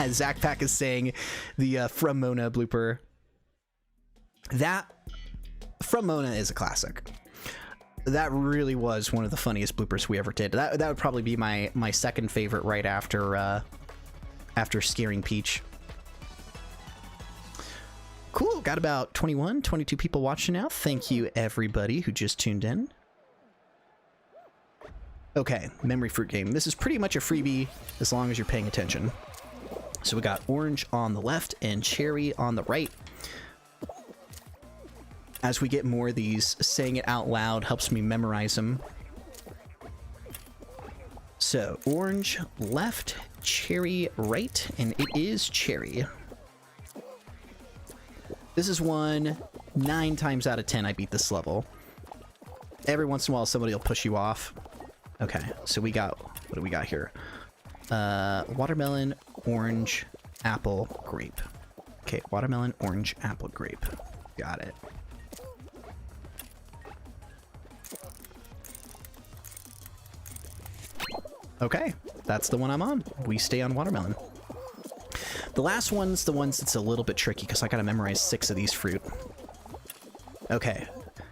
Zach Pack is saying the From Mona blooper. That From Mona is a classic. That really was one of the funniest bloopers we ever did. That would probably be my second favorite, right after scaring Peach. Cool, got about 22 people watching now. Thank you, everybody who just tuned in. Okay, Memory Fruit game. This is pretty much a freebie as long as you're paying attention. So we got orange on the left and cherry on the right. As we get more of these, saying it out loud helps me memorize them. So orange left, cherry right, and it is cherry. This is one 9 times out of 10 I beat this level. Every once in a while somebody will push you off. Okay, so we got, what do we got here? Watermelon, orange, apple, grape. Okay, watermelon, orange, apple, grape. Got it. Okay, that's the one I'm on. We stay on watermelon. The last one's the ones that's a little bit tricky because I gotta memorize 6 of these fruit. Okay,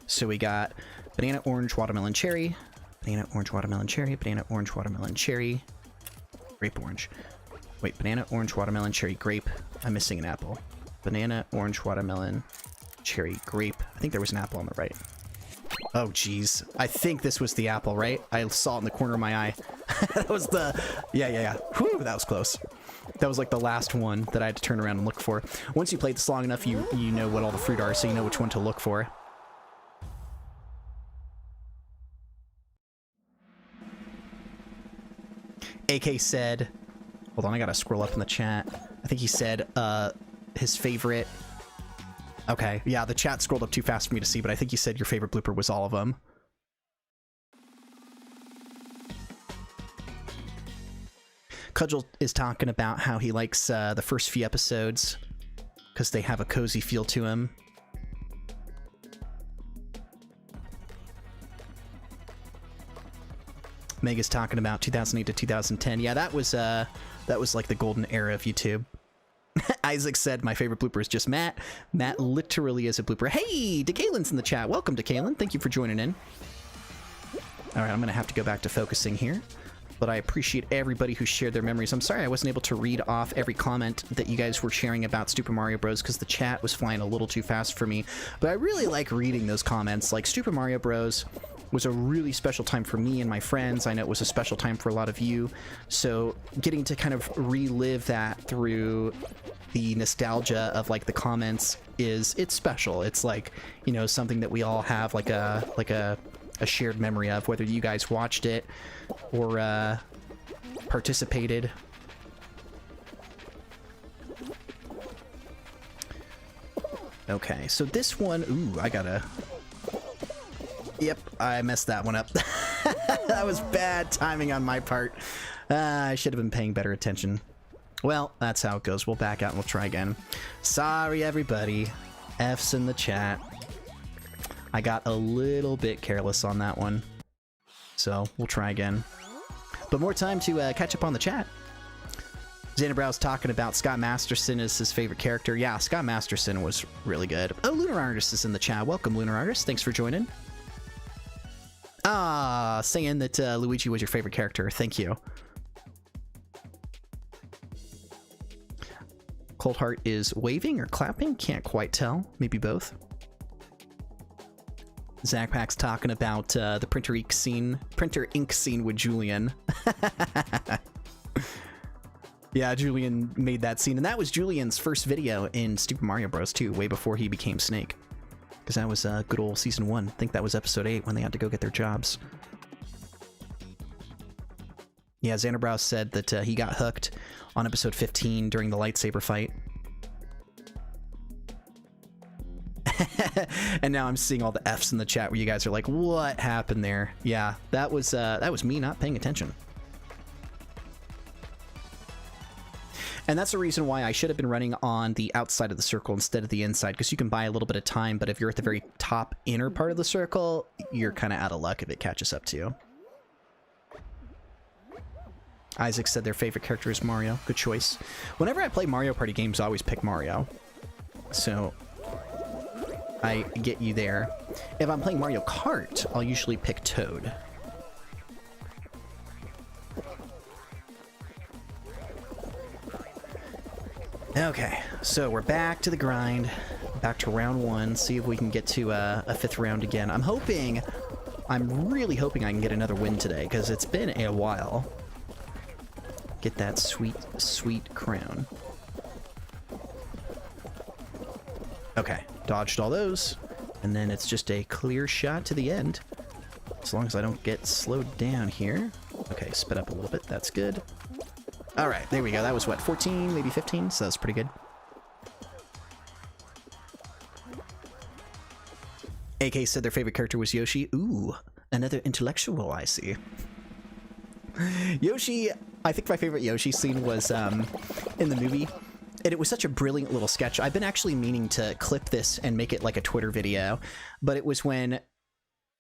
so we got banana, orange, watermelon, cherry. Banana, orange, watermelon, cherry. Banana, orange, watermelon, cherry. Grape, orange. Wait, banana, orange, watermelon, cherry, grape. I'm missing an apple. Banana, orange, watermelon, cherry, grape. I think there was an apple on the right. Oh, geez. I think this was the apple, right? I saw it in the corner of my eye. That was the... Yeah. Whew, that was close. That was like the last one that I had to turn around and look for. Once you play this long enough, you know what all the fruit are, so you know which one to look for. AK said... Hold on, I gotta scroll up in the chat. I think he said his favorite... Okay, yeah, the chat scrolled up too fast for me to see, but I think you said your favorite blooper was all of them. Cudgel is talking about how he likes the first few episodes because they have a cozy feel to him. Mega's talking about 2008 to 2010. Yeah, that was like the golden era of YouTube. Isaac said my favorite blooper is just Matt. Matt literally is a blooper. Hey, DeKalen's in the chat. Welcome, DeKalen. Thank you for joining in. All right, I'm gonna have to go back to focusing here, but I appreciate everybody who shared their memories. I'm sorry I wasn't able to read off every comment that you guys were sharing about Super Mario Bros. Because the chat was flying a little too fast for me, but I really like reading those comments. Like, Super Mario Bros. Was a really special time for me and my friends. I know it was a special time for a lot of you, so getting to kind of relive that through the nostalgia of like the comments it's special. It's like, you know, something that we all have like a shared memory of, whether you guys watched it or participated. Okay, so this one, ooh, I gotta... Yep, I messed that one up. That was bad timing on my part. I should have been paying better attention. Well, that's how it goes. We'll back out and we'll try again. Sorry, everybody. F's in the chat. I got a little bit careless on that one. So, we'll try again. But more time to catch up on the chat. Xanabrow's talking about Scott Masterson as his favorite character. Yeah, Scott Masterson was really good. Oh, Lunar Artist is in the chat. Welcome, Lunar Artist. Thanks for joining. Ah, saying that Luigi was your favorite character. Thank you. Cold Heart is waving or clapping? Can't quite tell. Maybe both. Zach Pack's talking about the printer ink scene with Julian. Yeah, Julian made that scene, and that was Julian's first video in Super Mario Bros. 2, way before he became Snake. Because that was good old Season 1. I think that was Episode 8 when they had to go get their jobs. Yeah, Xanderbrow said that he got hooked on Episode 15 during the lightsaber fight. And now I'm seeing all the F's in the chat where you guys are like, what happened there? Yeah, that was me not paying attention. And that's the reason why I should have been running on the outside of the circle instead of the inside, because you can buy a little bit of time, but if you're at the very top inner part of the circle, you're kind of out of luck if it catches up to you. Isaac said their favorite character is Mario. Good choice. Whenever I play Mario Party games, I always pick Mario. So I get you there. If I'm playing Mario Kart, I'll usually pick Toad. Okay, so we're back to the grind, back to round 1, see if we can get to a 5th round again. I'm really hoping I can get another win today, because it's been a while. Get that sweet, sweet crown. Okay, dodged all those, and then it's just a clear shot to the end. As long as I don't get slowed down here. Okay, sped up a little bit, that's good. All right, there we go. That was what, 14, maybe 15? So that's pretty good. AK said their favorite character was Yoshi. Ooh, another intellectual, I see. Yoshi, I think my favorite Yoshi scene was in the movie. And it was such a brilliant little sketch. I've been actually meaning to clip this and make it like a Twitter video. But it was when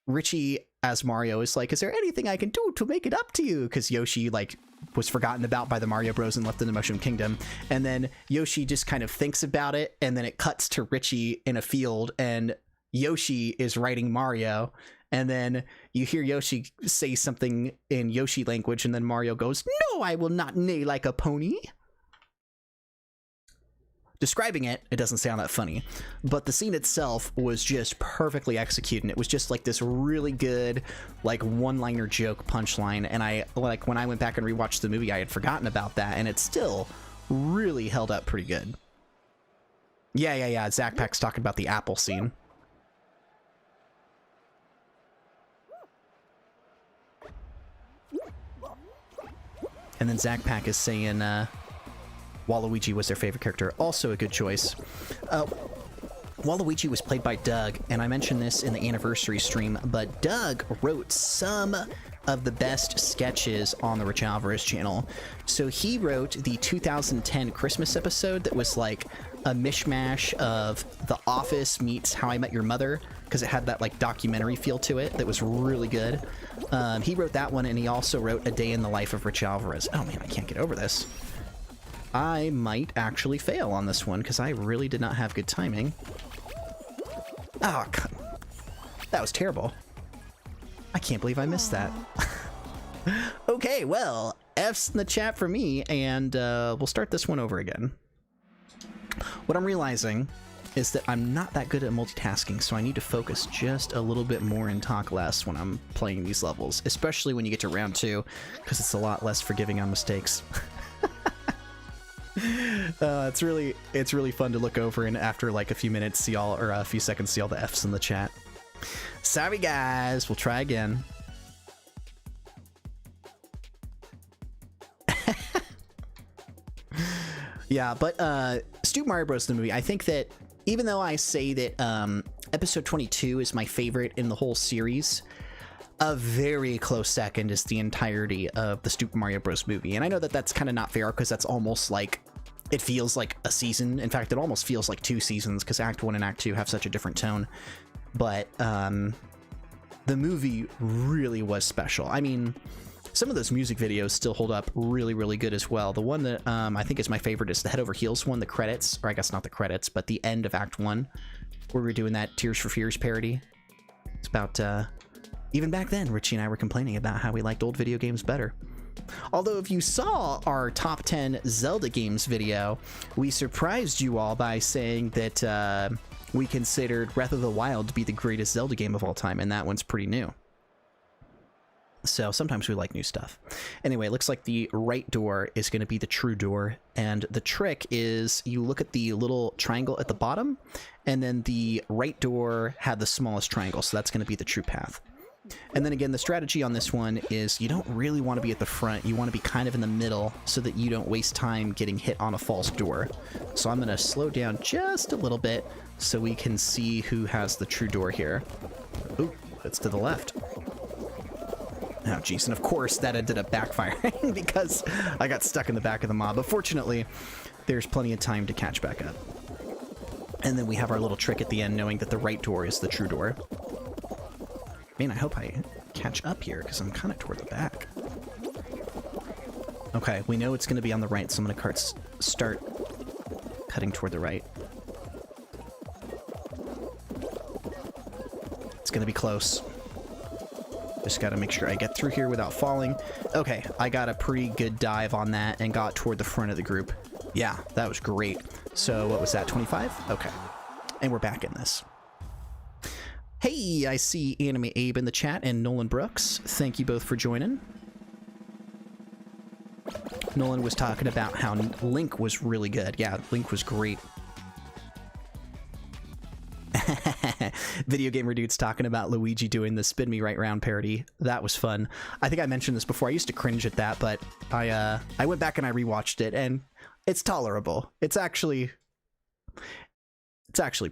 Richie as Mario is like, is there anything I can do to make it up to you? Because Yoshi like was forgotten about by the Mario Bros and left in the Mushroom Kingdom. And then Yoshi just kind of thinks about it, and then it cuts to Richie in a field, and Yoshi is writing Mario. And then you hear Yoshi say something in Yoshi language, and then Mario goes, "No, I will not neigh like a pony." Describing it, it doesn't sound that funny, but the scene itself was just perfectly executed. And it was just like this really good, like one-liner joke punchline. And I like when I went back and rewatched the movie, I had forgotten about that, and it still really held up pretty good. Yeah. Zach Pack's talking about the apple scene. And then Zach Pack is saying, Waluigi was their favorite character. Also a good choice. Waluigi was played by Doug, and I mentioned this in the anniversary stream, but Doug wrote some of the best sketches on the Rich Alvarez channel. So he wrote the 2010 Christmas episode that was like a mishmash of The Office meets How I Met Your Mother, because it had that like documentary feel to it that was really good. He wrote that one, and he also wrote A Day in the Life of Rich Alvarez. Oh man, I can't get over this. I might actually fail on this one because I really did not have good timing. Oh, God. That was terrible. I can't believe I missed that. Okay, well, F's in the chat for me, and we'll start this one over again. What I'm realizing is that I'm not that good at multitasking, so I need to focus just a little bit more and talk less when I'm playing these levels, especially when you get to round 2, because it's a lot less forgiving on mistakes. It's really fun to look over and after like a few minutes see all, or a few seconds, see all the F's in the chat. Sorry guys, we'll try again. Yeah, but Super Mario Bros. The movie, I think that even though I say that episode 22 is my favorite in the whole series, a very close second is the entirety of the Super Mario Bros. Movie. And I know that that's kind of not fair because that's almost like, it feels like a season. In fact, it almost feels like 2 seasons because Act 1 and Act 2 have such a different tone. But the movie really was special. I mean, some of those music videos still hold up really, really good as well. The one that I think is my favorite is the Head Over Heels one, the credits, or I guess not the credits, but the end of Act 1, where we're doing that Tears for Fears parody. It's about, even back then, Richie and I were complaining about how we liked old video games better. Although if you saw our top 10 Zelda games video, we surprised you all by saying that we considered Breath of the Wild to be the greatest Zelda game of all time, and that one's pretty new. So sometimes we like new stuff. Anyway, it looks like the right door is going to be the true door, and the trick is you look at the little triangle at the bottom, and then the right door had the smallest triangle, so that's going to be the true path. And then again, the strategy on this one is you don't really want to be at the front. You want to be kind of in the middle so that you don't waste time getting hit on a false door. So I'm going to slow down just a little bit so we can see who has the true door here. Ooh, it's to the left. Oh, geez, and of course that ended up backfiring because I got stuck in the back of the mob. But fortunately, there's plenty of time to catch back up. And then we have our little trick at the end, knowing that the right door is the true door. Man, I hope I catch up here because I'm kind of toward the back. Okay, we know it's going to be on the right, so I'm going to start cutting toward the right. It's going to be close. Just got to make sure I get through here without falling. Okay, I got a pretty good dive on that and got toward the front of the group. Yeah, that was great. So what was that, 25? Okay, and we're back in this. Hey, I see Anime Abe in the chat and Nolan Brooks. Thank you both for joining. Nolan was talking about how Link was really good. Yeah, Link was great. Video Gamer Dude's talking about Luigi doing the Spin Me Right Round parody. That was fun. I think I mentioned this before. I used to cringe at that, but I went back and I rewatched it, and it's tolerable. It's actually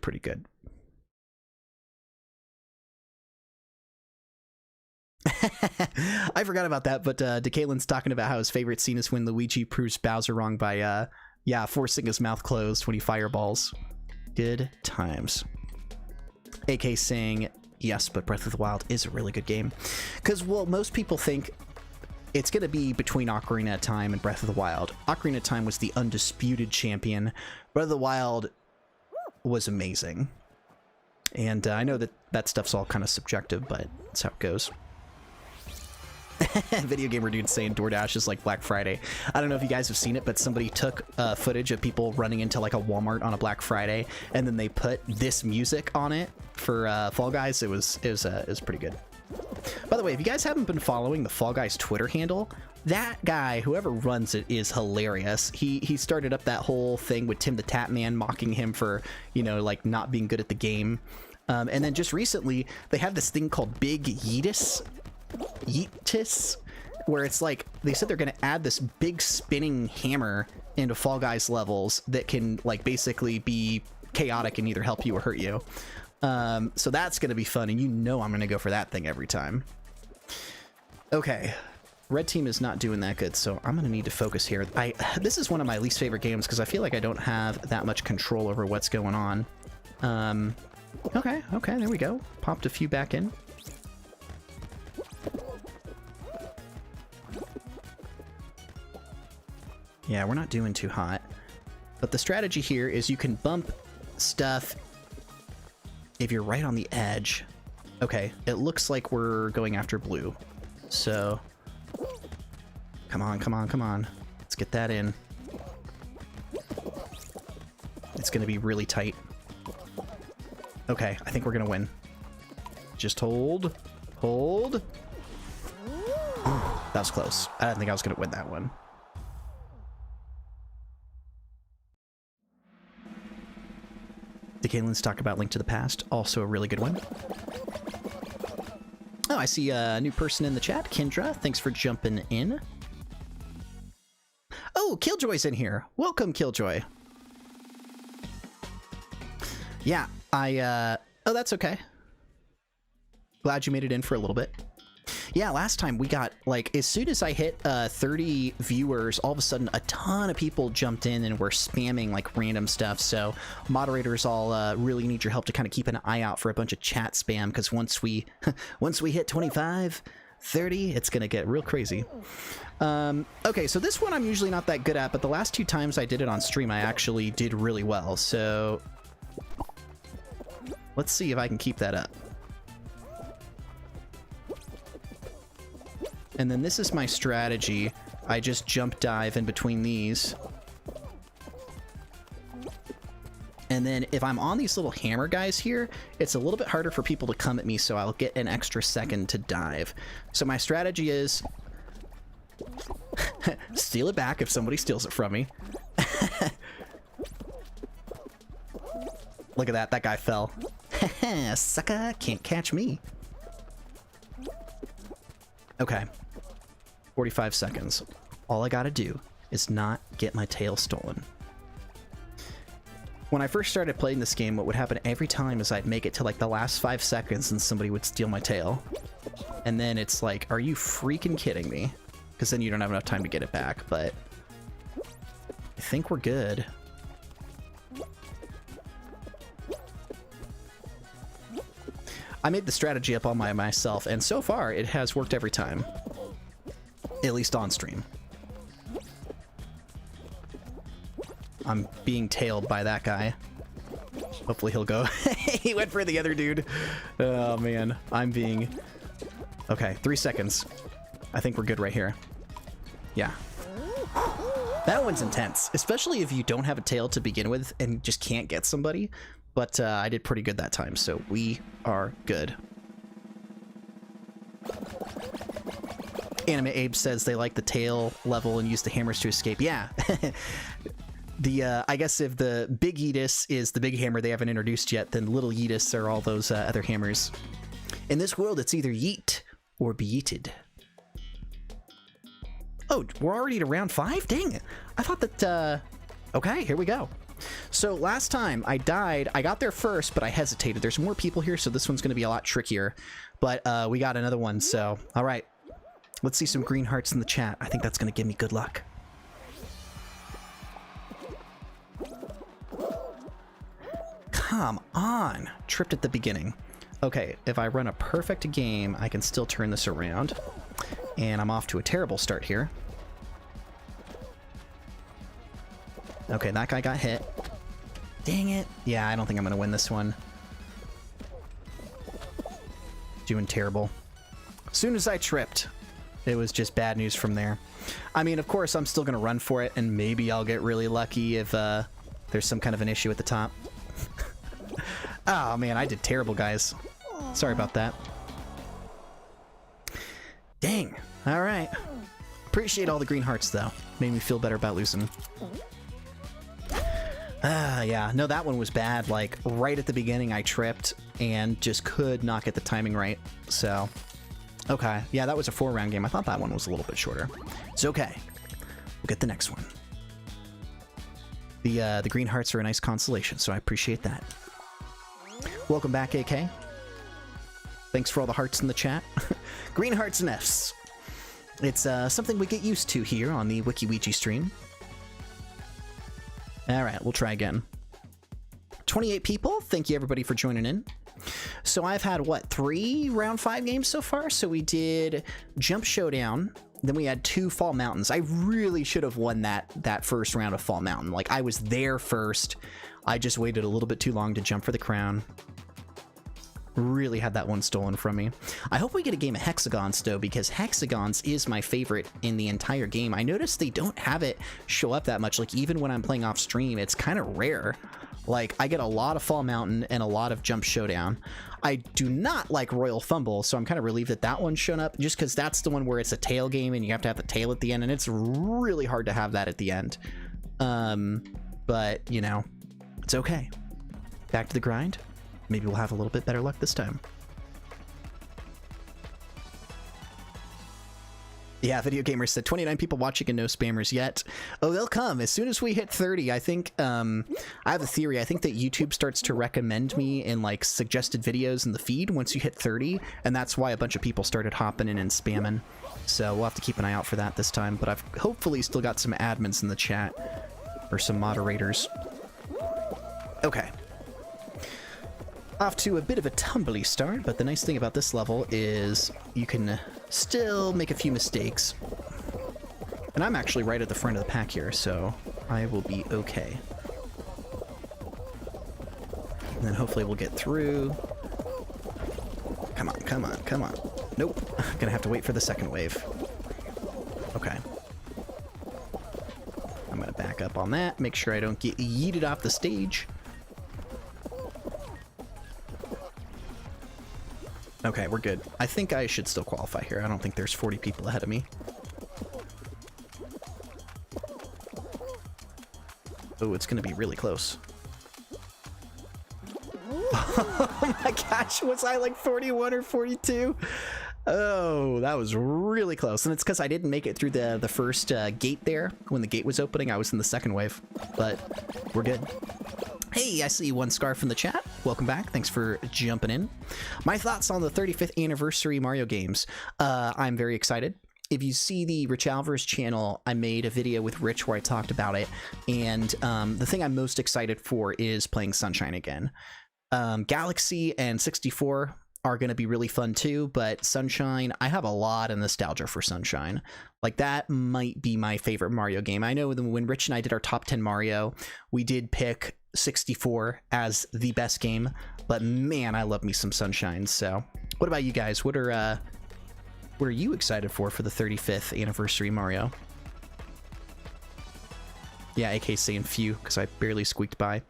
pretty good. I forgot about that, but DeKalen's talking about how his favorite scene is when Luigi proves Bowser wrong by yeah, forcing his mouth closed when he fireballs. Good times. AK saying, yes, but Breath of the Wild is a really good game. Because, well, most people think it's going to be between Ocarina of Time and Breath of the Wild. Ocarina of Time was the undisputed champion. Breath of the Wild was amazing. And I know that that stuff's all kind of subjective, but that's how it goes. Video Gamer Dude saying DoorDash is like Black Friday. I don't know if you guys have seen it, but somebody took footage of people running into like a Walmart on a Black Friday, and then they put this music on it for Fall Guys. It was pretty good. By the way, if you guys haven't been following the Fall Guys Twitter handle, that guy, whoever runs it, is hilarious. He started up that whole thing with Tim the Tap Man mocking him for, you know, like not being good at the game. And then just recently, they have this thing called Big Yeetus, where it's like, they said they're going to add this big spinning hammer into Fall Guys levels that can like basically be chaotic and either help you or hurt you. So that's going to be fun, and you know I'm going to go for that thing every time. Okay, red team is not doing that good, so I'm going to need to focus here. This is one of my least favorite games because I feel like I don't have that much control over what's going on. Okay, okay, there we go. Popped a few back in. Yeah, we're not doing too hot. But the strategy here is you can bump stuff if you're right on the edge. Okay, it looks like we're going after blue. So, come on, come on, come on. Let's get that in. It's going to be really tight. Okay, I think we're going to win. Just hold. Hold. Ooh, that was close. I didn't think I was going to win that one. Decaelin's talk about Link to the Past, also a really good one. Oh, I see a new person in the chat, Kendra. Thanks for jumping in. Oh, Killjoy's in here. Welcome, Killjoy. Yeah, oh, that's okay. Glad you made it in for a little bit. Yeah, last time we got, like, as soon as I hit 30 viewers, all of a sudden a ton of people jumped in and were spamming, like, random stuff. So moderators all really need your help to kind of keep an eye out for a bunch of chat spam, because once we hit 25, 30, it's going to get real crazy. Okay, so this one I'm usually not that good at, but the last 2 times I did it on stream, I actually did really well. So let's see if I can keep that up. And then this is my strategy. I just jump dive in between these. And then if I'm on these little hammer guys here, it's a little bit harder for people to come at me, so I'll get an extra second to dive. So my strategy is steal it back if somebody steals it from me. Look at that, that guy fell. Sucker, can't catch me. Okay. 45 seconds. All I gotta do is not get my tail stolen. When I first started playing this game, what would happen every time is I'd make it to like the last 5 seconds and somebody would steal my tail. And then it's like, are you freaking kidding me? Because then you don't have enough time to get it back, but I think we're good. I made the strategy up all by myself, and so far it has worked every time. At least on stream. I'm being tailed by that guy. Hopefully he'll go. He went for the other dude. Oh man, I'm being... Okay, 3 seconds. I think we're good right here. Yeah. That one's intense, especially if you don't have a tail to begin with and just can't get somebody. But I did pretty good that time, so we are good. Anime Abe says they like the tail level and use the hammers to escape. Yeah. I guess if the big Yeetus is the big hammer they haven't introduced yet, then little Yeetus are all those other hammers. In this world, it's either yeet or be yeeted. Oh, we're already at round 5? Dang it. I thought that, okay, here we go. So last time I died, I got there first, but I hesitated. There's more people here, so this one's going to be a lot trickier. But we got another one, so all right. Let's see some green hearts in the chat. I think that's going to give me good luck. Come on. Tripped at the beginning. Okay, if I run a perfect game, I can still turn this around. And I'm off to a terrible start here. Okay, that guy got hit. Dang it. Yeah, I don't think I'm going to win this one. Doing terrible. As soon as I tripped, it was just bad news from there. I mean, of course, I'm still going to run for it, and maybe I'll get really lucky if there's some kind of an issue at the top. Oh, man, I did terrible, guys. Sorry about that. Dang. All right. Appreciate all the green hearts, though. Made me feel better about losing. Yeah. No, that one was bad. Like, right at the beginning, I tripped and just could not get the timing right. So... Okay, yeah, that was a 4-round game. I thought that one was a little bit shorter. It's okay. We'll get the next one. The green hearts are a nice consolation, so I appreciate that. Welcome back, AK. Thanks for all the hearts in the chat. Green hearts and Fs. It's something we get used to here on the WikiWeegie stream. All right, we'll try again. 28 people. Thank you everybody for joining in. So I've had, what, 3 round 5 games so far? So we did Jump Showdown, then we had 2 Fall Mountains. I really should have won that first round of Fall Mountain. Like, I was there first. I just waited a little bit too long to jump for the crown. Really had that one stolen from me. I hope we get a game of Hexagons, though, because Hexagons is my favorite in the entire game. I noticed they don't have it show up that much. Like, even when I'm playing off stream, it's kind of rare. Like, I get a lot of Fall Mountain and a lot of Jump Showdown. I do not like Royal Fumble, so I'm kind of relieved that that one's shown up, just because that's the one where it's a tail game and you have to have the tail at the end, and it's really hard to have that at the end. But, you know, it's okay. Back to the grind. Maybe we'll have a little bit better luck this time. Yeah, Video Gamer said 29 people watching and no spammers yet. Oh, they'll come as soon as we hit 30. I think I have a theory. I think that YouTube starts to recommend me in like suggested videos in the feed once you hit 30, and that's why a bunch of people started hopping in and spamming. So we'll have to keep an eye out for that this time, but I've hopefully still got some admins in the chat or some moderators. Okay. Off to a bit of a tumbly start, but the nice thing about this level is you can still make a few mistakes. And I'm actually right at the front of the pack here, so I will be okay. And then hopefully we'll get through. Come on, come on, come on. Nope. Gonna have to wait for the second wave. Okay. I'm gonna back up on that, make sure I don't get yeeted off the stage. Okay, we're good. I think I should still qualify here. I don't think there's 40 people ahead of me. Oh, it's going to be really close. Oh my gosh, was I like 41 or 42? Oh, that was really close. And it's because I didn't make it through the first gate there. When the gate was opening, I was in the second wave. But we're good. Hey, I see one Scarf in the chat. Welcome back. Thanks for jumping in. My thoughts on the 35th anniversary Mario games. I'm very excited. If you see the Rich Alvarez channel, I made a video with Rich where I talked about it. And the thing I'm most excited for is playing Sunshine again. Galaxy and 64 are going to be really fun too, but Sunshine, I have a lot of nostalgia for Sunshine. Like, that might be my favorite Mario game. I know when Rich and I did our top 10 Mario, we did pick 64 as the best game, but man, I love me some Sunshine. So what about you guys? What are you excited for the 35th anniversary Mario? Yeah, AK saying few because I barely squeaked by.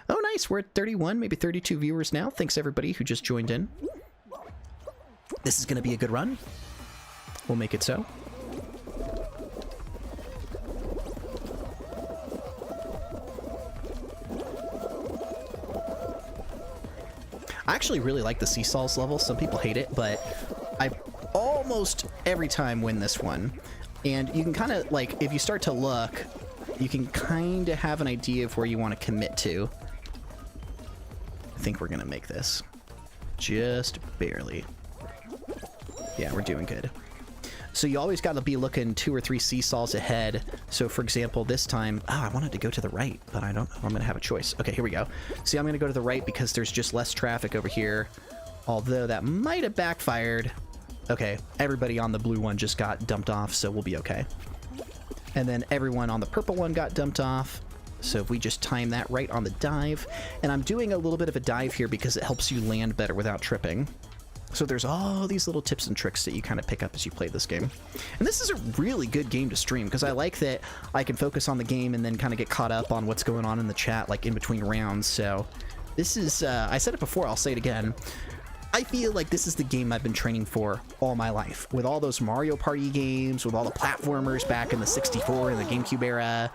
Oh nice, we're at 31, maybe 32 viewers now. Thanks everybody who just joined in. This is gonna be a good run. We'll make it so. I actually really like the Seesaws level. Some people hate it, but I almost every time win this one. And you can kind of, like, if you start to look, you can kind of have an idea of where you want to commit to. I think we're going to make this. Just barely. Yeah, we're doing good. So you always got to be looking 2 or 3 seesaws ahead. So for example, this time, I wanted to go to the right, but I don't know. I'm going to have a choice. Okay, here we go. See, I'm going to go to the right because there's just less traffic over here. Although that might have backfired. Okay, everybody on the blue one just got dumped off, so we'll be okay. And then everyone on the purple one got dumped off. So if we just time that right on the dive. And I'm doing a little bit of a dive here because it helps you land better without tripping. So there's all these little tips and tricks that you kind of pick up as you play this game. And this is a really good game to stream because I like that I can focus on the game and then kind of get caught up on what's going on in the chat, like in between rounds. So this is, I said it before, I'll say it again. I feel like this is the game I've been training for all my life. With all those Mario Party games, with all the platformers back in the 64 and the GameCube era.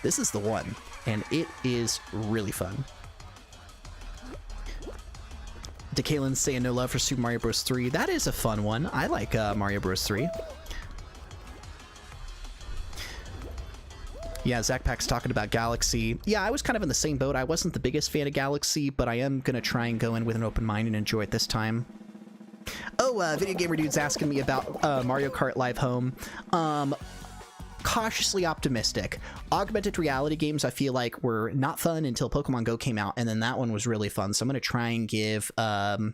This is the one, and it is really fun. Decaylin's saying no love for Super Mario Bros. 3. That is a fun one. I like Mario Bros. 3. Yeah, Zach Pack's talking about Galaxy. Yeah, I was kind of in the same boat. I wasn't the biggest fan of Galaxy, but I am going to try and go in with an open mind and enjoy it this time. Oh, Video Gamer Dude's asking me about Mario Kart Live Home. cautiously optimistic. Augmented reality games, I feel like, were not fun until Pokemon Go came out, and then that one was really fun. So I'm going to try and give AR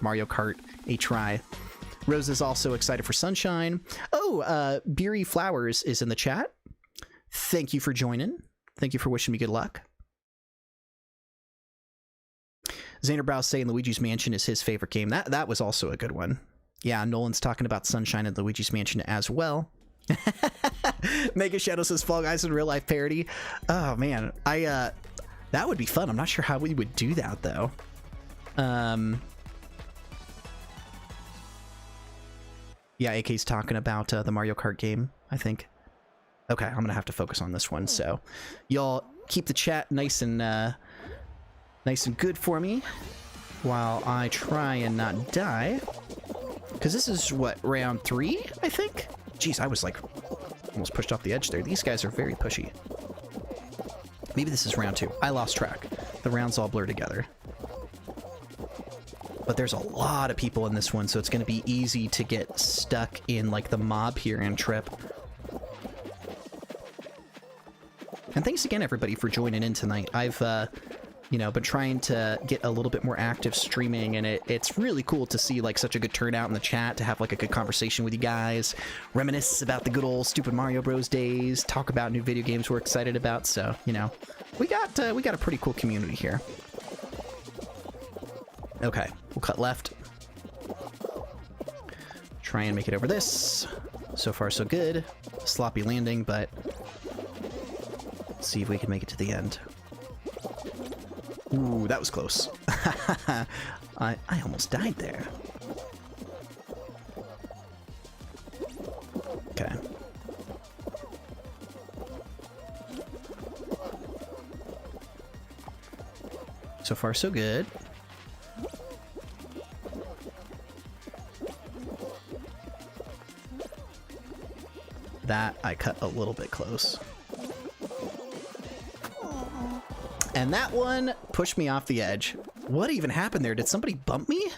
Mario Kart a try. Rose is also excited for Sunshine. Oh, Beery Flowers is in the chat. Thank you for joining. Thank you for wishing me good luck. Xanderbrow saying Luigi's Mansion is his favorite game. That was also a good one. Yeah, Nolan's talking about Sunshine and Luigi's Mansion as well. Mega Shadow says Fall Guys in real life parody. Oh man, that would be fun. I'm not sure how we would do that though. Yeah, AK's talking about the Mario Kart game, I think. Okay, I'm gonna have to focus on this one. So, y'all keep the chat nice and good for me while I try and not die. Because this is, what, round 3, I think? Jeez, I was, like, almost pushed off the edge there. These guys are very pushy. Maybe this is round 2. I lost track. The rounds all blur together. But there's a lot of people in this one, so it's going to be easy to get stuck in, like, the mob here and trip. And thanks again, everybody, for joining in tonight. I've, you know, been trying to get a little bit more active streaming, and it's really cool to see, like, such a good turnout in the chat, to have, like, a good conversation with you guys, reminisce about the good old Stupid Mario Bros. Days, talk about new video games we're excited about, so, you know, we got a pretty cool community here. Okay, we'll cut left. Try and make it over this. So far, so good. Sloppy landing, but let's see if we can make it to the end. Ooh, that was close. I almost died there. Okay. So far, so good. That I cut a little bit close. And that one pushed me off the edge. What even happened there? Did somebody bump me?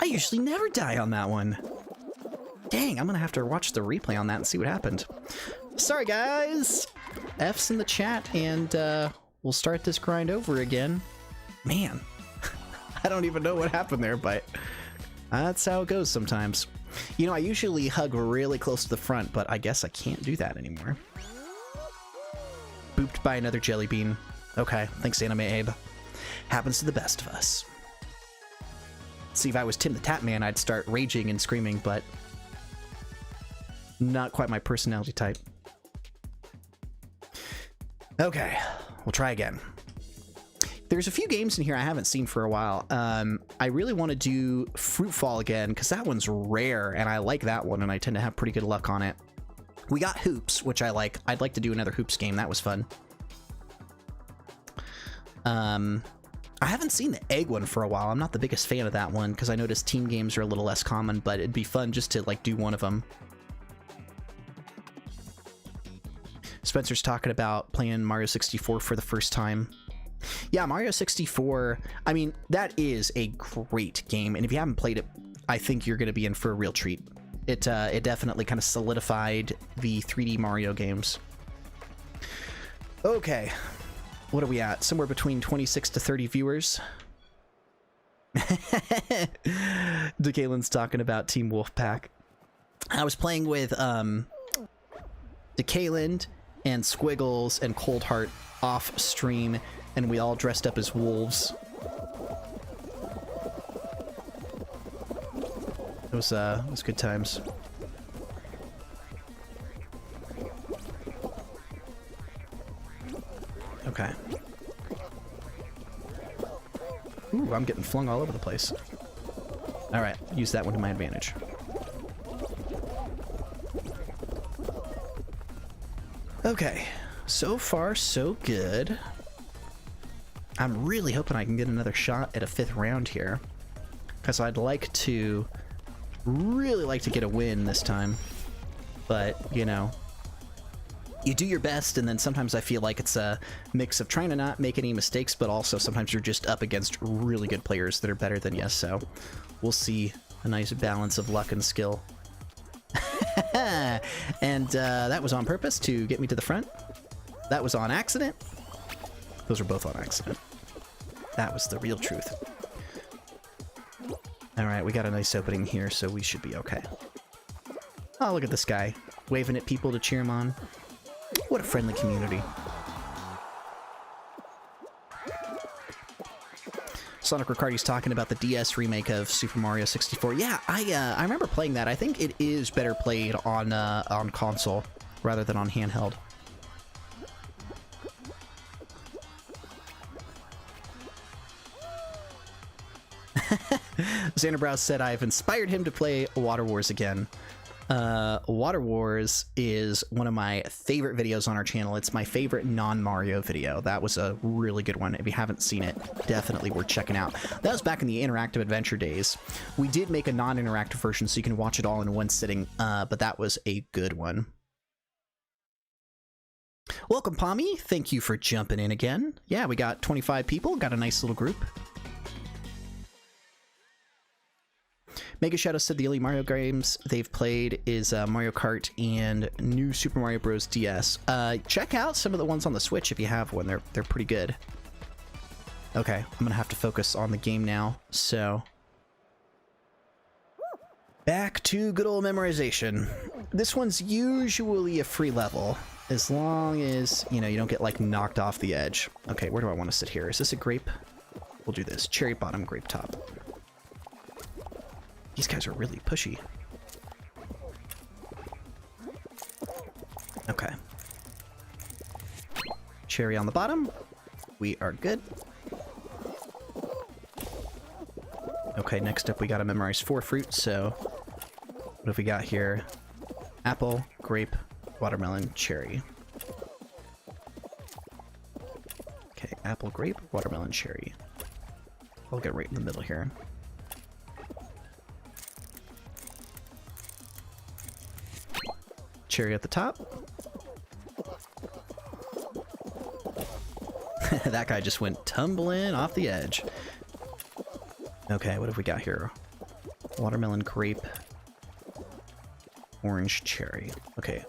I usually never die on that one. Dang, I'm gonna have to watch the replay on that and see what happened. Sorry, guys. F's in the chat, and we'll start this grind over again. Man, I don't even know what happened there, but that's how it goes sometimes. You know, I usually hug really close to the front, but I guess I can't do that anymore. Booped by another jelly bean. Okay, thanks, Anime Abe. Happens to the best of us. See, if I was Tim the Tap Man, I'd start raging and screaming, but not quite my personality type. Okay, we'll try again. There's a few games in here I haven't seen for a while. I really want to do Fruitfall again, because that one's rare, and I like that one, and I tend to have pretty good luck on it. We got Hoops, which I like. I'd like to do another Hoops game. That was fun. I haven't seen the Egg one for a while. I'm not the biggest fan of that one, because I noticed team games are a little less common, but it'd be fun just to, like, do one of them. Spencer's talking about playing Mario 64 for the first time. Yeah, Mario 64, I mean, that is a great game, and if you haven't played it, I think you're going to be in for a real treat. It definitely kind of solidified the 3D Mario games. Okay, what are we at? Somewhere between 26 to 30 viewers. Decaelin's talking about Team Wolfpack. I was playing with Decaelin and Squiggles and Coldheart off stream, and we all dressed up as wolves. It was good times. Okay. Ooh, I'm getting flung all over the place. All right, use that one to my advantage. Okay, so far so good. I'm really hoping I can get another shot at a 5th round here, because I'd really like to get a win this time. But, you know, you do your best, and then sometimes I feel like it's a mix of trying to not make any mistakes, but also sometimes you're just up against really good players that are better than you, so we'll see a nice balance of luck and skill. And that was on purpose to get me to the front. That was on accident. Those were both on accident. That was the real truth. Alright, we got a nice opening here, so we should be okay. Oh, look at this guy. Waving at people to cheer him on. What a friendly community. Sonic Riccardi's talking about the DS remake of Super Mario 64. Yeah, I remember playing that. I think it is better played on console rather than on handheld. Xander Browse said, I've inspired him to play Water Wars again. Water Wars is one of my favorite videos on our channel. It's my favorite non-Mario video. That was a really good one. If you haven't seen it, definitely worth checking out. That was back in the interactive adventure days. We did make a non-interactive version so you can watch it all in one sitting, but that was a good one. Welcome, Pommy. Thank you for jumping in again. Yeah, we got 25 people. Got a nice little group. Mega Shadow said the only Mario games they've played is Mario Kart and New Super Mario Bros. DS. Check out some of the ones on the Switch if you have one. They're pretty good. Okay, I'm gonna have to focus on the game now. So back to good old memorization. This one's usually a free level, as long as you don't get like knocked off the edge. Okay, where do I want to sit here? Is this a grape? We'll do this. Cherry bottom, grape top. These guys are really pushy. Okay. Cherry on the bottom. We are good. Okay, next up we gotta memorize 4 fruits, so what have we got here? Apple, grape, watermelon, cherry. Okay, apple, grape, watermelon, cherry. I'll get right in the middle here. Cherry at the top. That guy just went tumbling off the edge. Okay, what have we got here? Watermelon, grape, orange, cherry. Okay,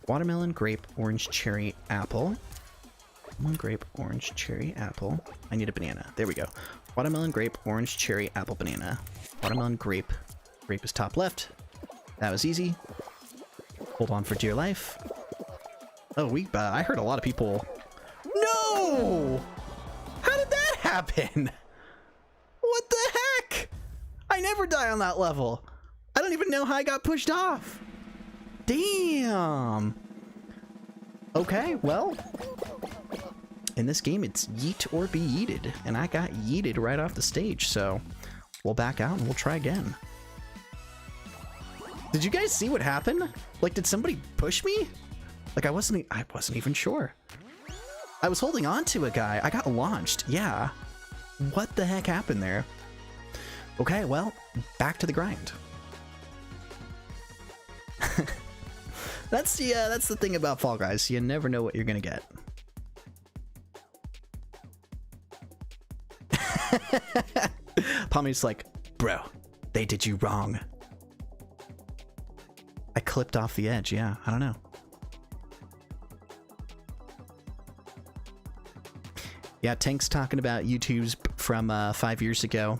watermelon, grape, orange, cherry, apple. Watermelon, grape, orange, cherry, apple. I need a banana. There we go. Watermelon, grape, orange, cherry, apple, banana. Watermelon, grape. Grape is top left. That was easy. Hold on for dear life. Oh, I heard a lot of people. No! How did that happen? What the heck? I never die on that level. I don't even know how I got pushed off. Damn. Okay, well, in this game, it's yeet or be yeeted, and I got yeeted right off the stage, so we'll back out and we'll try again. Did you guys see what happened? Like, did somebody push me? Like, I wasn't even sure. I was holding on to a guy. I got launched. Yeah. What the heck happened there? Okay, well, back to the grind. That's the thing about Fall Guys. You never know what you're gonna get. Pommy's like, bro, they did you wrong. I clipped off the edge, yeah, I don't know. Yeah, Tank's talking about YouTube's from 5 years ago.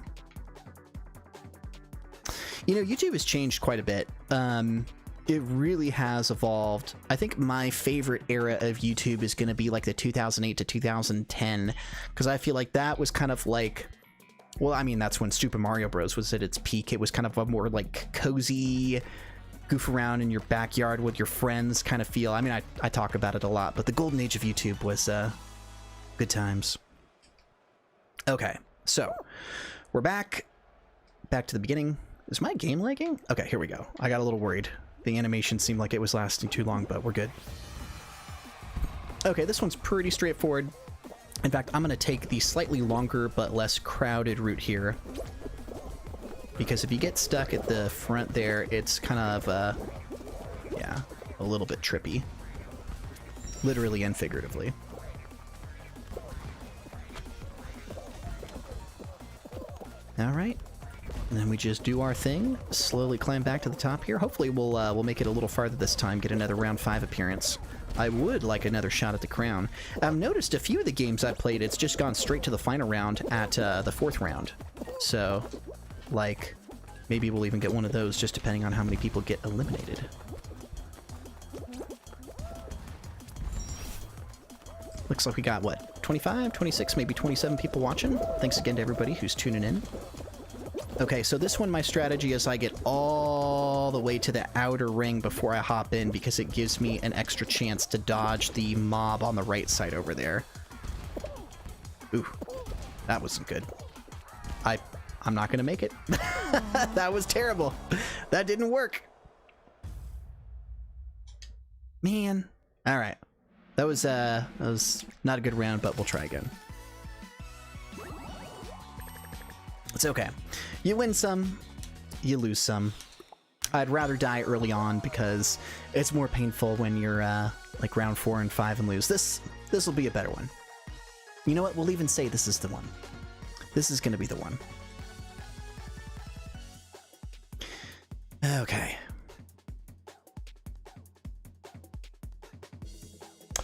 You know, YouTube has changed quite a bit. It really has evolved. I think my favorite era of YouTube is going to be like the 2008 to 2010, because I feel like that was kind of like, well, I mean, that's when Super Mario Bros. Was at its peak. It was kind of a more like cozy, goof around in your backyard with your friends kind of feel. I mean, I talk about it a lot, but the golden age of YouTube was good times. Okay, so we're back to the beginning. Is my game lagging? Okay, here we go. I got a little worried. The animation seemed like it was lasting too long, but we're good. Okay, this one's pretty straightforward. In fact, I'm going to take the slightly longer but less crowded route here, because if you get stuck at the front there, it's kind of, yeah, a little bit trippy. Literally and figuratively. All right. And then we just do our thing, slowly climb back to the top here. Hopefully we'll make it a little farther this time, get another round 5 appearance. I would like another shot at the crown. I've noticed a few of the games I've played, it's just gone straight to the final round at the 4th round. So, like, maybe we'll even get one of those just depending on how many people get eliminated. Looks like we got, what, 25, 26, maybe 27 people watching? Thanks again to everybody who's tuning in. Okay, so this one, my strategy is I get all the way to the outer ring before I hop in because it gives me an extra chance to dodge the mob on the right side over there. Ooh, that wasn't good. I'm not gonna make it. That was terrible. That didn't work. Man. All right. That was not a good round, but we'll try again. It's okay. You win some, you lose some. I'd rather die early on because it's more painful when you're like round 4 and 5 and lose. This will be a better one. You know what? We'll even say this is the one. This is going to be the one. Okay.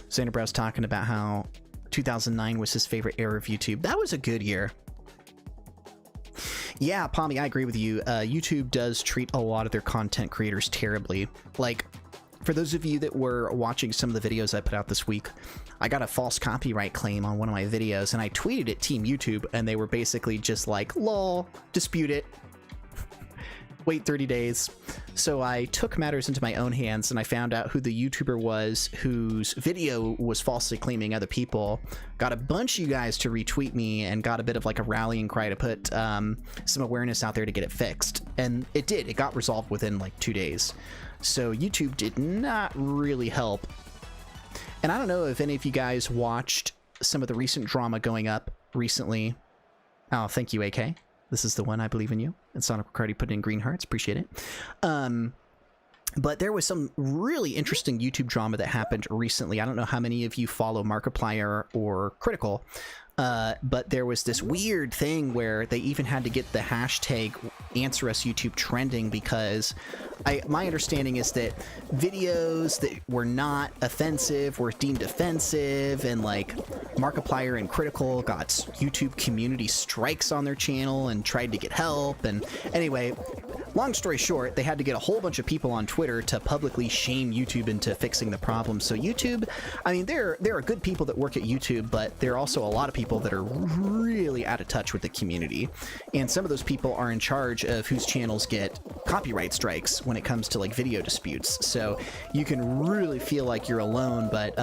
Xanderbrow's talking about how 2009 was his favorite era of YouTube. That was a good year. Yeah, Pommy, I agree with you. YouTube does treat a lot of their content creators terribly. Like, for those of you that were watching some of the videos I put out this week, I got a false copyright claim on one of my videos, and I tweeted at Team YouTube, and they were basically just like, lol, dispute it. Wait 30 days. So I took matters into my own hands and I found out who the YouTuber was whose video was falsely claiming other people. Got a bunch of you guys to retweet me and got a bit of like a rallying cry to put some awareness out there to get it fixed. And it did. It got resolved within like 2 days. So YouTube did not really help. And I don't know if any of you guys watched some of the recent drama going up recently. Oh, thank you, AK. This is the one. I believe in you. And Sonic Riccardi put in green hearts. Appreciate it. But there was some really interesting YouTube drama that happened recently. I don't know how many of you follow Markiplier or Critical, but there was this weird thing where they even had to get the hashtag AnswerUsYouTube trending because my understanding is that videos that were not offensive were deemed offensive, and like Markiplier and Critical got YouTube community strikes on their channel and tried to get help. And anyway, long story short, they had to get a whole bunch of people on Twitter to publicly shame YouTube into fixing the problem. So YouTube, I mean, there are good people that work at YouTube, but there are also a lot of people that are really out of touch with the community. And some of those people are in charge of whose channels get copyright strikes when it comes to like video disputes. So you can really feel like you're alone. But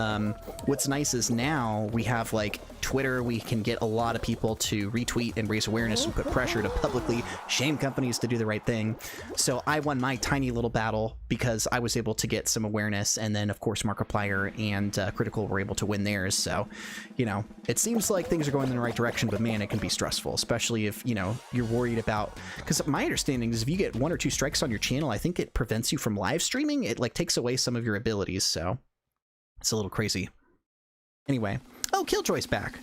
what's nice is now we have like Twitter, we can get a lot of people to retweet and raise awareness and put pressure to publicly shame companies to do the right thing. So I won my tiny little battle because I was able to get some awareness, and then of course Markiplier and Critical were able to win theirs. So, you know, it seems like things are going in the right direction, but man, it can be stressful, especially if, you know, you're worried about, because my understanding is if you get 1 or 2 strikes on your channel, I think it prevents you from live streaming. It like takes away some of your abilities, so it's a little crazy. Anyway, oh, Killjoy's back.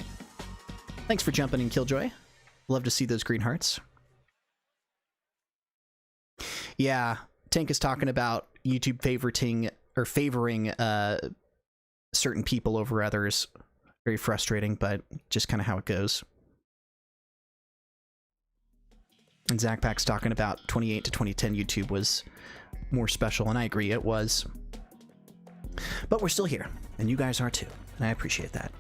Thanks for jumping in, Killjoy. Love to see those green hearts. Yeah, Tank is talking about YouTube favoring certain people over others. Very frustrating, but just kind of how it goes. And Zachpack's talking about 28 to 2010 YouTube was more special, and I agree, it was. But we're still here, and you guys are too, and I appreciate that.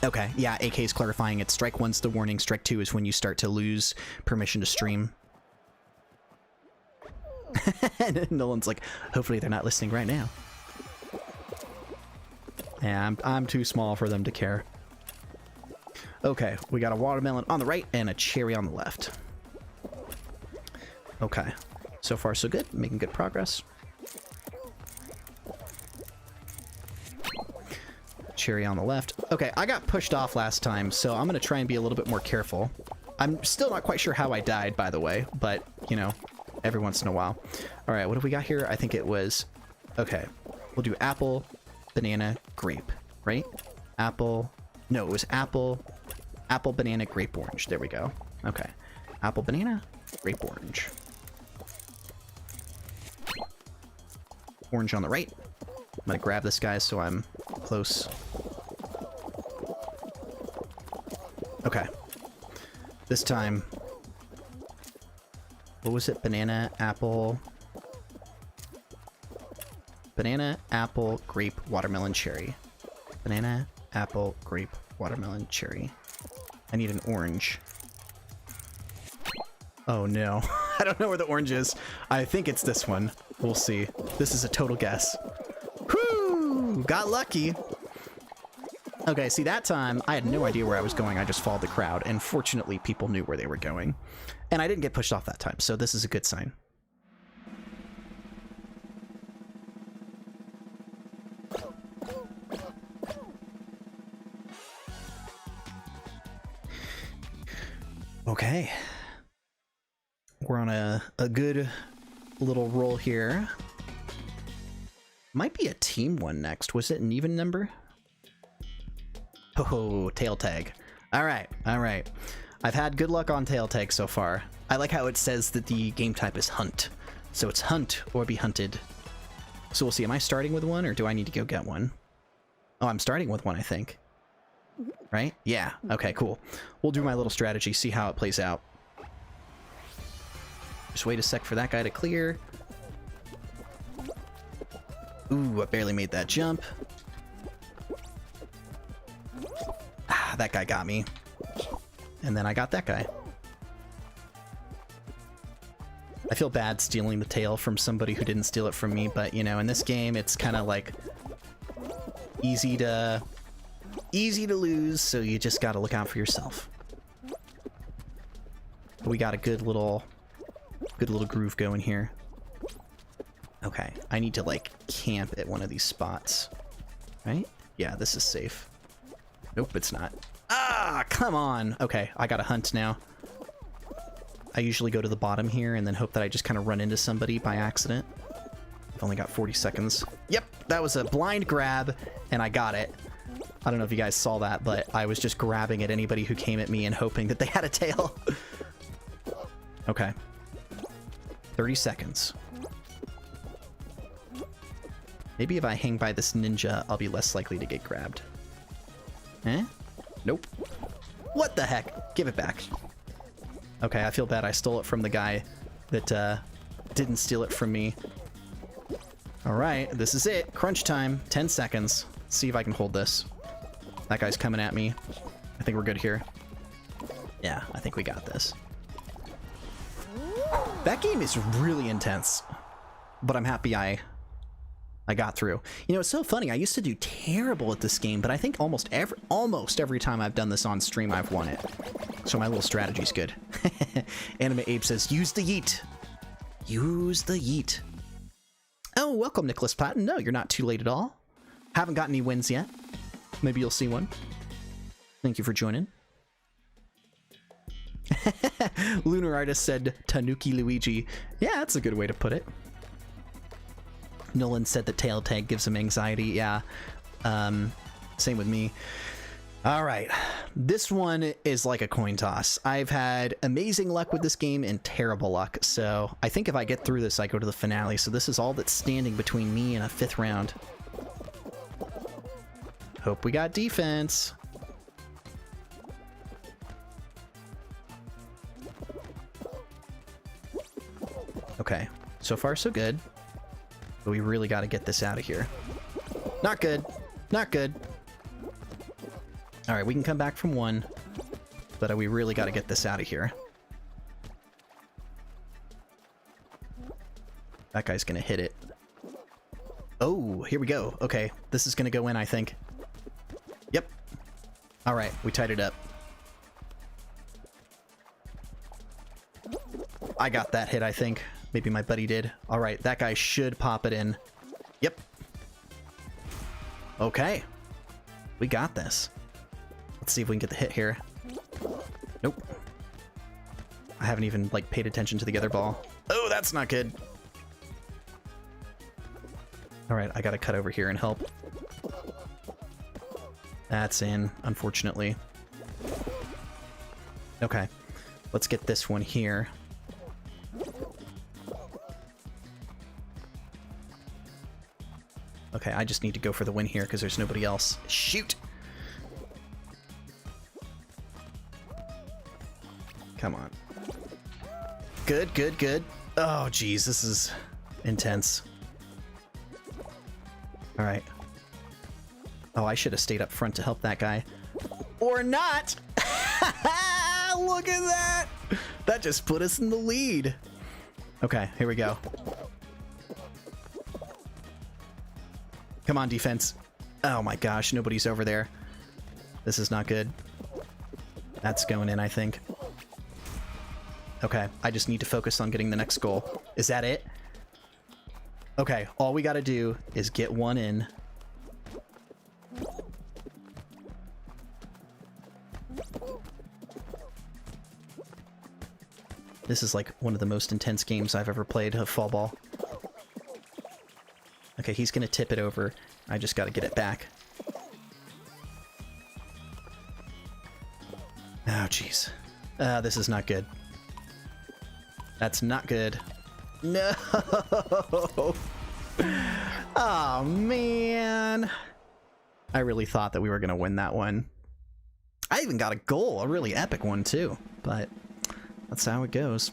Okay, yeah, AK is clarifying it. Strike 1's the warning, strike 2 is when you start to lose permission to stream. And Nolan's like, hopefully they're not listening right now. Yeah, I'm too small for them to care. Okay, we got a watermelon on the right and a cherry on the left. Okay, so far so good, making good progress. Cherry on the left. Okay, I got pushed off last time, so I'm gonna try and be a little bit more careful. I'm still not quite sure how I died, by the way, but, you know, every once in a while. All right, what have we got here? I think it was... Okay, we'll do apple, banana, grape, right? Apple... No, it was apple, Apple, banana, grape, orange. There we go. Okay. Apple, banana, grape, orange. Orange on the right. I'm gonna grab this guy so I'm close. Okay. This time... What was it? Banana, apple... Banana, apple, grape, watermelon, cherry. Banana, apple, grape, watermelon, cherry. I need an orange. Oh no. I don't know where the orange is. I think it's this one. We'll see. This is a total guess. Whoo! Got lucky. Okay, see, that time, I had no idea where I was going. I just followed the crowd, and fortunately, people knew where they were going. And I didn't get pushed off that time, so this is a good sign. Okay. We're on a good little roll here. Might be a team one next. Was it an even number? Oh, tail tag. All right, all right. I've had good luck on tail tag so far. I like how it says that the game type is hunt. So it's hunt or be hunted. So we'll see. Am I starting with one or do I need to go get one? Oh, I'm starting with one, I think. Right? Yeah. Okay, cool. We'll do my little strategy, see how it plays out. Just wait a sec for that guy to clear. Ooh, I barely made that jump. Ah, that guy got me. And then I got that guy. I feel bad stealing the tail from somebody who didn't steal it from me, but, you know, in this game, it's kind of like easy to lose, so you just gotta look out for yourself. We got a good little groove going here. Okay, I need to like camp at one of these spots, right? Yeah, this is safe. Nope, it's not. Ah, come on. Okay, I got a hunt now. I usually go to the bottom here and then hope that I just kind of run into somebody by accident. I've only got 40 seconds. Yep, that was a blind grab and I got it. I don't know if you guys saw that, but I was just grabbing at anybody who came at me and hoping that they had a tail. Okay. 30 seconds. Maybe if I hang by this ninja, I'll be less likely to get grabbed. Eh? Nope. What the heck? Give it back. Okay, I feel bad I stole it from the guy that didn't steal it from me. Alright, this is it. Crunch time. 10 seconds. Let's see if I can hold this. That guy's coming at me. I think we're good here. Yeah, I think we got this. That game is really intense, but I'm happy I got through. You know, it's so funny. I used to do terrible at this game, but I think almost every time I've done this on stream, I've won it. So my little strategy's good. Anime Ape says, use the yeet. Use the yeet. Oh, welcome, Nicholas Patton. No, you're not too late at all. Haven't got any wins yet. Maybe you'll see one. Thank you for joining. Lunar Artist said Tanuki Luigi. Yeah, that's a good way to put it. Nolan said that tail tag gives him anxiety. Yeah, same with me. All right, this one is like a coin toss. I've had amazing luck with this game and terrible luck, so I think if I get through this, I go to the finale. So this is all that's standing between me and a 5th round. Hope we got defense. Okay, so far so good. But we really got to get this out of here. Not good. Not good. All right, we can come back from one, but we really got to get this out of here. That guy's going to hit it. Oh, here we go. Okay, this is going to go in, I think. Yep. All right, we tied it up. I got that hit, I think. Maybe my buddy did. All right, that guy should pop it in. Yep. Okay. We got this. Let's see if we can get the hit here. Nope. I haven't even, like, paid attention to the other ball. Oh, that's not good. All right, I gotta cut over here and help. That's in, unfortunately. Okay, let's get this one here. Okay, I just need to go for the win here because there's nobody else. Shoot! Come on. Good, good, good. Oh, geez, this is intense. All right. Oh, I should have stayed up front to help that guy. Or not! Look at that! That just put us in the lead. Okay, here we go. Come on, defense. Oh my gosh, nobody's over there. This is not good. That's going in, I think. Okay, I just need to focus on getting the next goal. Is that it? Okay, all we gotta do is get one in. This is like one of the most intense games I've ever played of Fall Ball. Okay, he's gonna tip it over. I just gotta get it back. Oh, jeez. This is not good. That's not good. No! Oh, man. I really thought that we were gonna win that one. I even got a goal, a really epic one, too. But that's how it goes.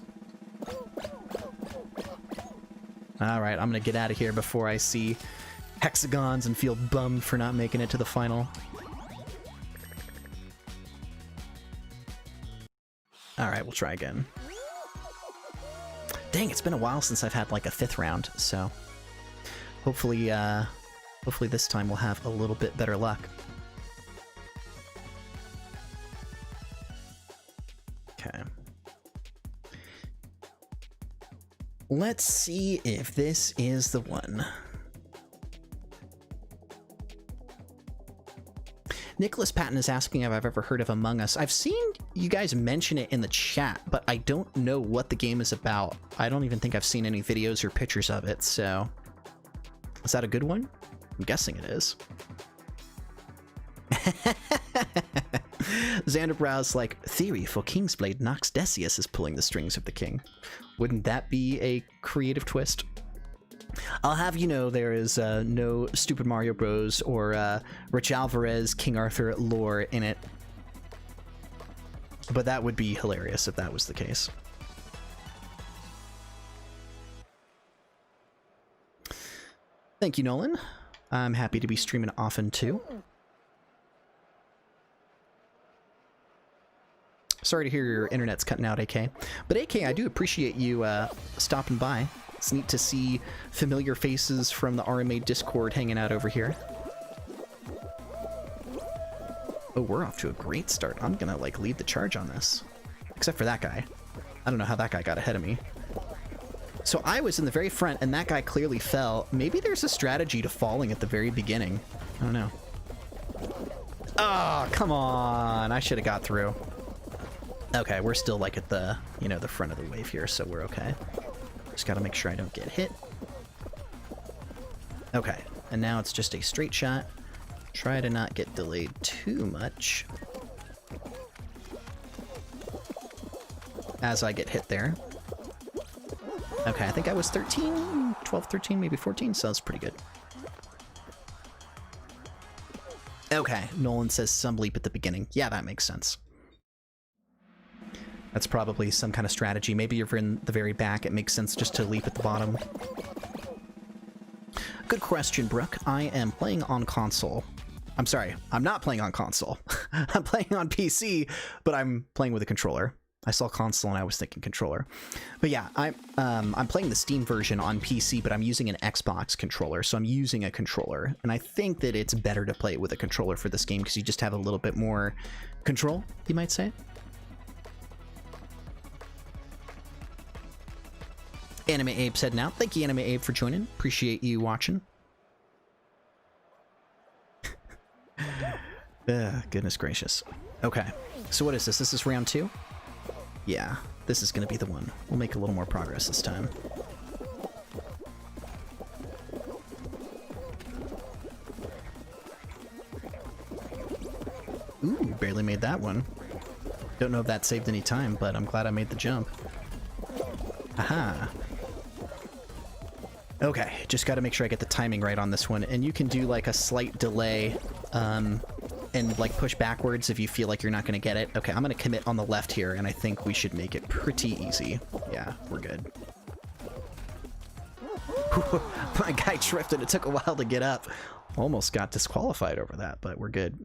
Alright, I'm gonna get out of here before I see hexagons and feel bummed for not making it to the final. Alright, we'll try again. Dang, it's been a while since I've had like a 5th round, so hopefully hopefully this time we'll have a little bit better luck. Okay. Let's see if this is the one. Nicholas Patton is asking if I've ever heard of Among Us. I've seen you guys mention it in the chat, but I don't know what the game is about. I don't even think I've seen any videos or pictures of it, so... Is that a good one? I'm guessing it is. Xander Brow's like, theory for Kingsblade, Nox Decius is pulling the strings of the king. Wouldn't that be a creative twist? I'll have you know there is no Stupid Mario Bros. Or Rich Alvarez King Arthur lore in it. But that would be hilarious if that was the case. Thank you, Nolan. I'm happy to be streaming often, too. Sorry to hear your internet's cutting out, AK. But AK, I do appreciate you stopping by. It's neat to see familiar faces from the RMA Discord hanging out over here. Oh, we're off to a great start. I'm gonna, like, lead the charge on this. Except for that guy. I don't know how that guy got ahead of me. So I was in the very front, and that guy clearly fell. Maybe there's a strategy to falling at the very beginning. I don't know. Oh, come on. I should have got through. Okay, we're still, like, at the, you know, the front of the wave here, so we're okay. Just gotta make sure I don't get hit. Okay, and now it's just a straight shot. Try to not get delayed too much. As I get hit there. Okay, I think I was 13, 12, 13, maybe 14, so that's pretty good. Okay, Nolan says some leap at the beginning. Yeah, that makes sense. That's probably some kind of strategy. Maybe if you're in the very back, it makes sense just to leap at the bottom. Good question, Brooke. I am playing on console. I'm sorry, I'm not playing on console. I'm playing on PC, but I'm playing with a controller. I saw console and I was thinking controller. But yeah, I'm playing the Steam version on PC, but I'm using an Xbox controller, so I'm using a controller. And I think that it's better to play it with a controller for this game because you just have a little bit more control, you might say. Anime Abe said now. Thank you, Anime Abe, for joining. Appreciate you watching. Goodness gracious. Okay, so what is this? This is round 2? Yeah, this is going to be the one. We'll make a little more progress this time. Ooh, barely made that one. Don't know if that saved any time, but I'm glad I made the jump. Aha. Okay, just got to make sure I get the timing right on this one. And you can do like a slight delay and like push backwards if you feel like you're not going to get it. Okay, I'm going to commit on the left here, and I think we should make it pretty easy. Yeah, we're good. My guy tripped and it took a while to get up. Almost got disqualified over that, but we're good.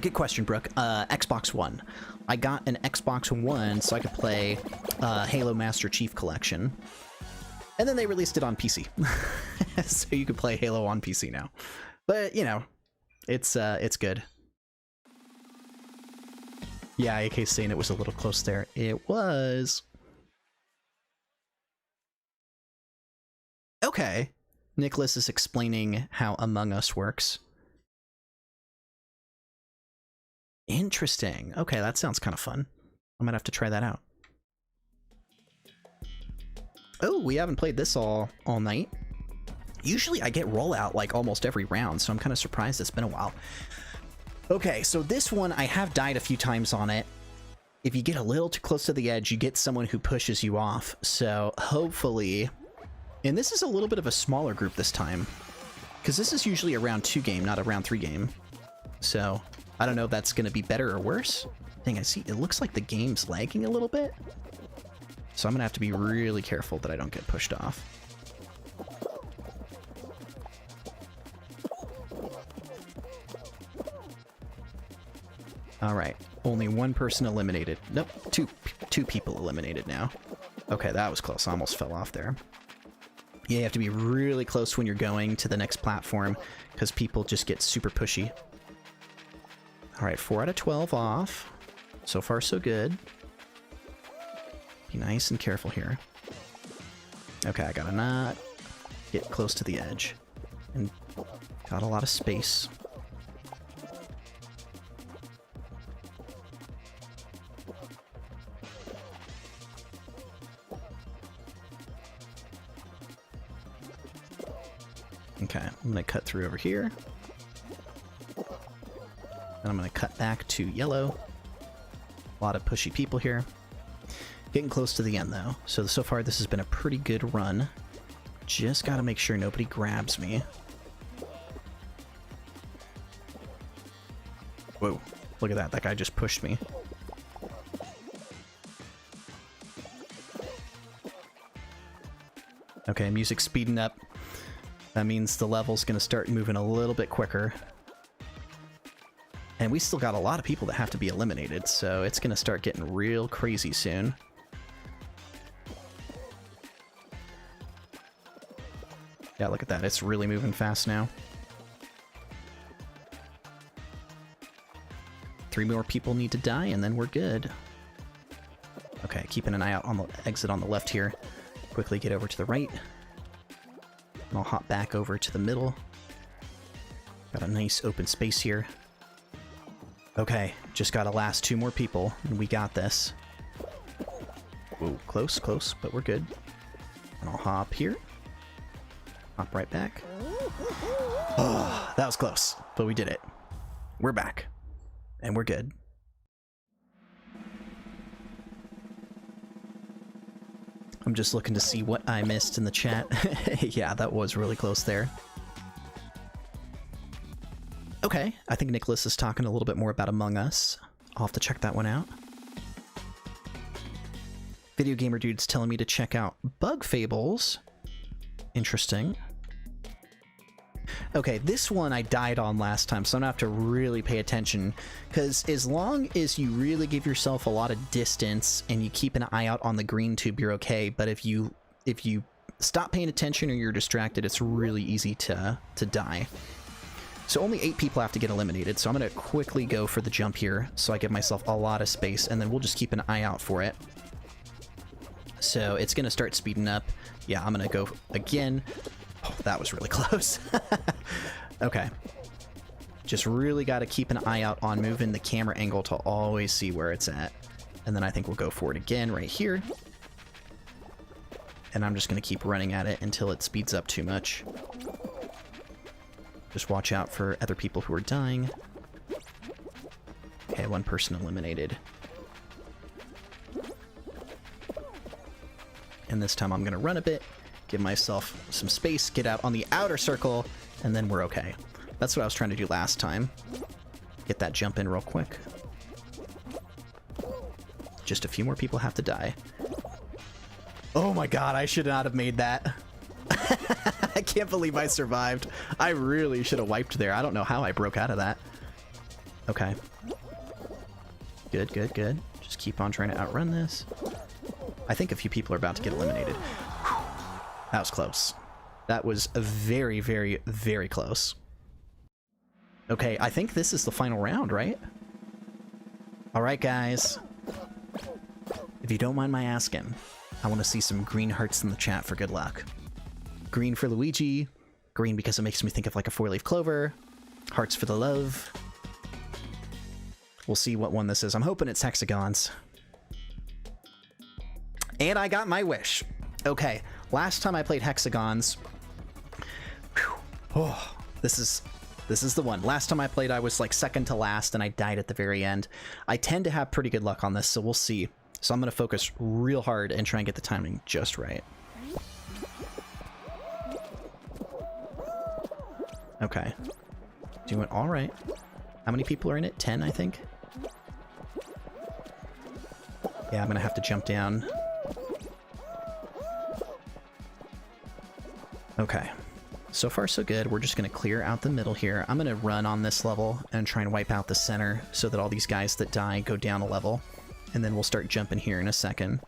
Good question, Brooke. Xbox One. I got an Xbox One so I could play Halo Master Chief Collection. And then they released it on PC. So you can play Halo on PC now. But, you know, it's good. Yeah, AK saying it was a little close there. It was. Okay. Nicholas is explaining how Among Us works. Interesting. Okay, that sounds kind of fun. I might have to try that out. Oh, we haven't played this all night. Usually I get rollout like almost every round, so I'm kind of surprised it's been a while. Okay, so this one, I have died a few times on it. If you get a little too close to the edge, you get someone who pushes you off. So hopefully... And this is a little bit of a smaller group this time, because this is usually a round 2 game, not a round 3 game. So I don't know if that's going to be better or worse. Dang, I see it looks like the game's lagging a little bit. So I'm going to have to be really careful that I don't get pushed off. All right, only one person eliminated. Nope, two people eliminated now. Okay, that was close. I almost fell off there. Yeah, you have to be really close when you're going to the next platform because people just get super pushy. All right, 4 out of 12 off. So far, so good. Be nice and careful here. Okay, I gotta not get close to the edge. And got a lot of space. Okay, I'm gonna cut through over here. And I'm gonna cut back to yellow. A lot of pushy people here. Getting close to the end though. So far this has been a pretty good run. Just gotta make sure nobody grabs me. Whoa, look at that. That guy just pushed me. Okay, music's speeding up. That means the level's gonna start moving a little bit quicker. And we still got a lot of people that have to be eliminated, so it's gonna start getting real crazy soon. Yeah, look at that. It's really moving fast now. 3 more people need to die, and then we're good. Okay, keeping an eye out on the exit on the left here. Quickly get over to the right. And I'll hop back over to the middle. Got a nice open space here. Okay, just gotta last 2 more people, and we got this. Whoa, close, but we're good. And I'll hop here. Hop right back. Oh, that was close, but we did it. We're back. And we're good. I'm just looking to see what I missed in the chat. Yeah, that was really close there. Okay, I think Nicholas is talking a little bit more about Among Us. I'll have to check that one out. Video Gamer Dude's telling me to check out Bug Fables. Interesting. Okay, this one I died on last time, so I'm gonna have to really pay attention, because as long as you really give yourself a lot of distance and you keep an eye out on the green tube, you're okay. But if you stop paying attention or you're distracted, it's really easy to die. So only 8 people have to get eliminated, so I'm gonna quickly go for the jump here so I give myself a lot of space, and then we'll just keep an eye out for it. So it's gonna start speeding up. Yeah, I'm gonna go again. Oh, that was really close. Okay. Just really got to keep an eye out on moving the camera angle to always see where it's at. And then I think we'll go for it again right here. And I'm just going to keep running at it until it speeds up too much. Just watch out for other people who are dying. Okay, Okay, one person eliminated. And this time I'm going to run a bit, give myself some space, get out on the outer circle, and then we're okay. That's what I was trying to do last time. Get that jump in real quick. Just a few more people have to die. Oh my god, I should not have made that. I can't believe I survived. I really should have wiped there. I don't know how I broke out of that. Okay. Good, good, good. Just keep on trying to outrun this. I think a few people are about to get eliminated. That was close. That was very, very, very close. Okay, I think this is the final round, right? Alright, guys. If you don't mind my asking, I want to see some green hearts in the chat for good luck. Green for Luigi. Green because it makes me think of like a four-leaf clover. Hearts for the love. We'll see what one this is. I'm hoping it's hexagons. And I got my wish. Okay, last time I played hexagons... Whew, oh, this is the one. Last time I played, I was like second to last, and I died at the very end. I tend to have pretty good luck on this, so we'll see. So I'm going to focus real hard and try and get the timing just right. Okay. Doing all right. How many people are in it? 10, I think? Yeah, I'm going to have to jump down. Okay. So far, so good. We're just going to clear out the middle here. I'm going to run on this level and try and wipe out the center so that all these guys that die go down a level. And then we'll start jumping here in a second.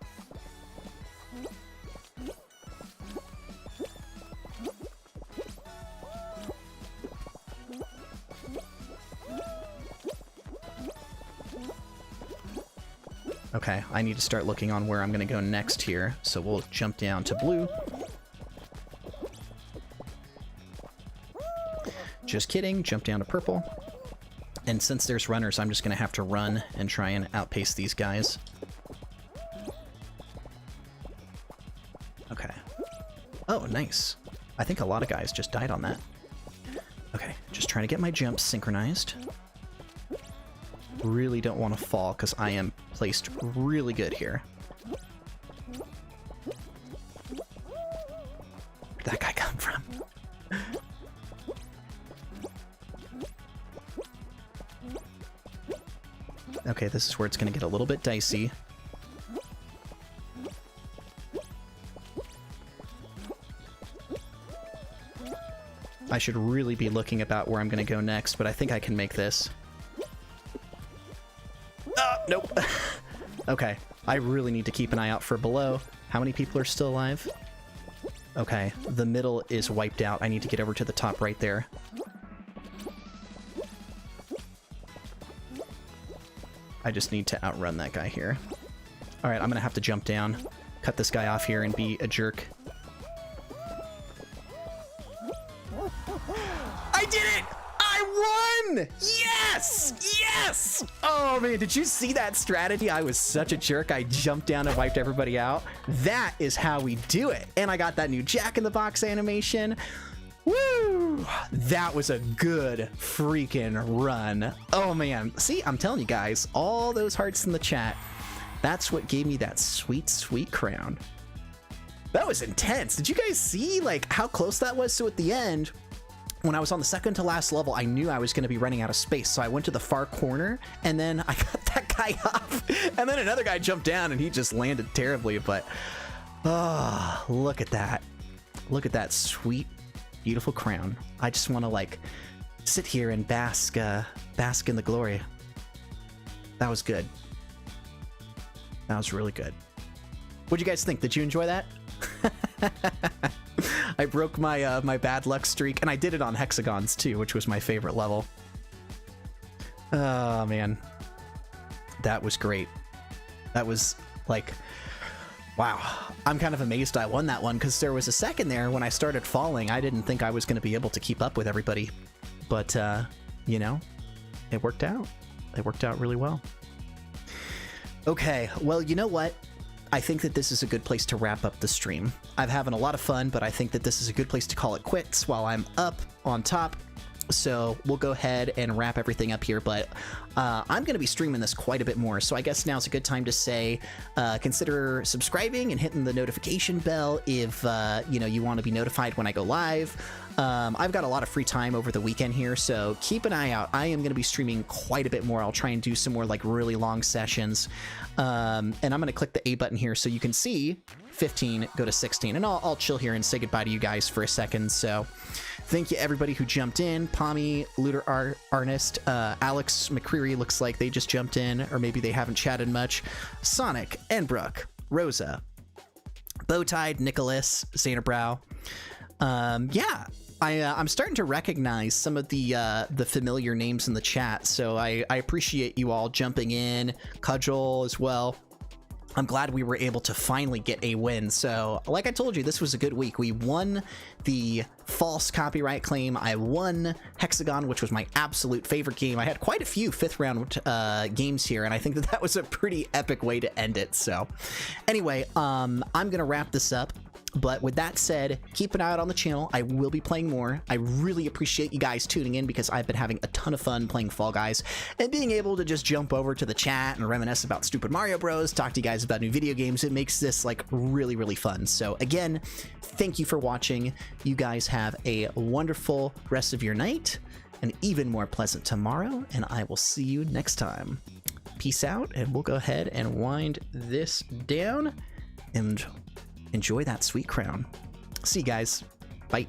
Okay, I need to start looking on where I'm going to go next here. So we'll jump down to blue. Just kidding, jump down to purple. And since there's runners, I'm just going to have to run and try and outpace these guys. Okay. Oh, nice. I think a lot of guys just died on that. Okay, just trying to get my jumps synchronized. Really don't want to fall because I am placed really good here. Where'd that guy come from? Okay, this is where it's going to get a little bit dicey. I should really be looking about where I'm going to go next, but I think I can make this. Nope. Okay, I really need to keep an eye out for below. How many people are still alive? Okay, the middle is wiped out. I need to get over to the top right there. I just need to outrun that guy here. Alright, I'm gonna have to jump down, cut this guy off here, and be a jerk. I did it! I won! Yes! Yes! Oh man, did you see that strategy? I was such a jerk. I jumped down and wiped everybody out. That is how we do it. And I got that new Jack in the Box animation. Woo! That was a good freaking run. Oh man, see, I'm telling you guys, all those hearts in the chat, that's what gave me that sweet, sweet crown. That was intense. Did you guys see like how close that was? So at the end, when I was on the second to last level, I knew I was going to be running out of space. So I went to the far corner and then I got that guy off and then another guy jumped down and he just landed terribly. But oh, look at that. Look at that sweet, beautiful crown. I just want to like sit here and bask in the glory. That was good. That was really good. What'd you guys think? Did you enjoy that? I broke my my bad luck streak, and I did it on hexagons too, which was my favorite level. Oh man, that was great. That was like, wow. I'm kind of amazed I won that one because there was a second there when I started falling. I didn't think I was going to be able to keep up with everybody, but you know, it worked out. It worked out really well. Okay, well, you know what? I think that this is a good place to wrap up the stream. I'm having a lot of fun, but I think that this is a good place to call it quits while I'm up on top So we'll go ahead and wrap everything up here, but I'm going to be streaming this quite a bit more. So I guess now's a good time to say, consider subscribing and hitting the notification bell if, you want to be notified when I go live. I've got a lot of free time over the weekend here, so keep an eye out. I am going to be streaming quite a bit more. I'll try and do some more like really long sessions. And I'm going to click the A button here so you can see 15 go to 16, and I'll chill here and say goodbye to you guys for a second. So thank you everybody who jumped in. Pommy, Looter Arnest, Alex McCreary looks like they just jumped in, or maybe they haven't chatted much. Sonic, Enbrook, Rosa, Bowtied, Nicholas, Zana Brow. I'm starting to recognize some of the familiar names in the chat, so I appreciate you all jumping in. Cudgel as well. I'm glad we were able to finally get a win. So like I told you, this was a good week. We won the false copyright claim. I won Hexagon, which was my absolute favorite game. I had quite a few 5th round games here, and I think that was a pretty epic way to end it. So anyway, I'm gonna wrap this up. But with that said, keep an eye out on the channel. I will be playing more. I really appreciate you guys tuning in because I've been having a ton of fun playing Fall Guys and being able to just jump over to the chat and reminisce about Stupid Mario Bros, talk to you guys about new video games. It makes this like really, really fun. So again, thank you for watching. You guys have a wonderful rest of your night, an even more pleasant tomorrow, and I will see you next time. Peace out, and we'll go ahead and wind this down and enjoy that sweet crown. See you guys. Bye.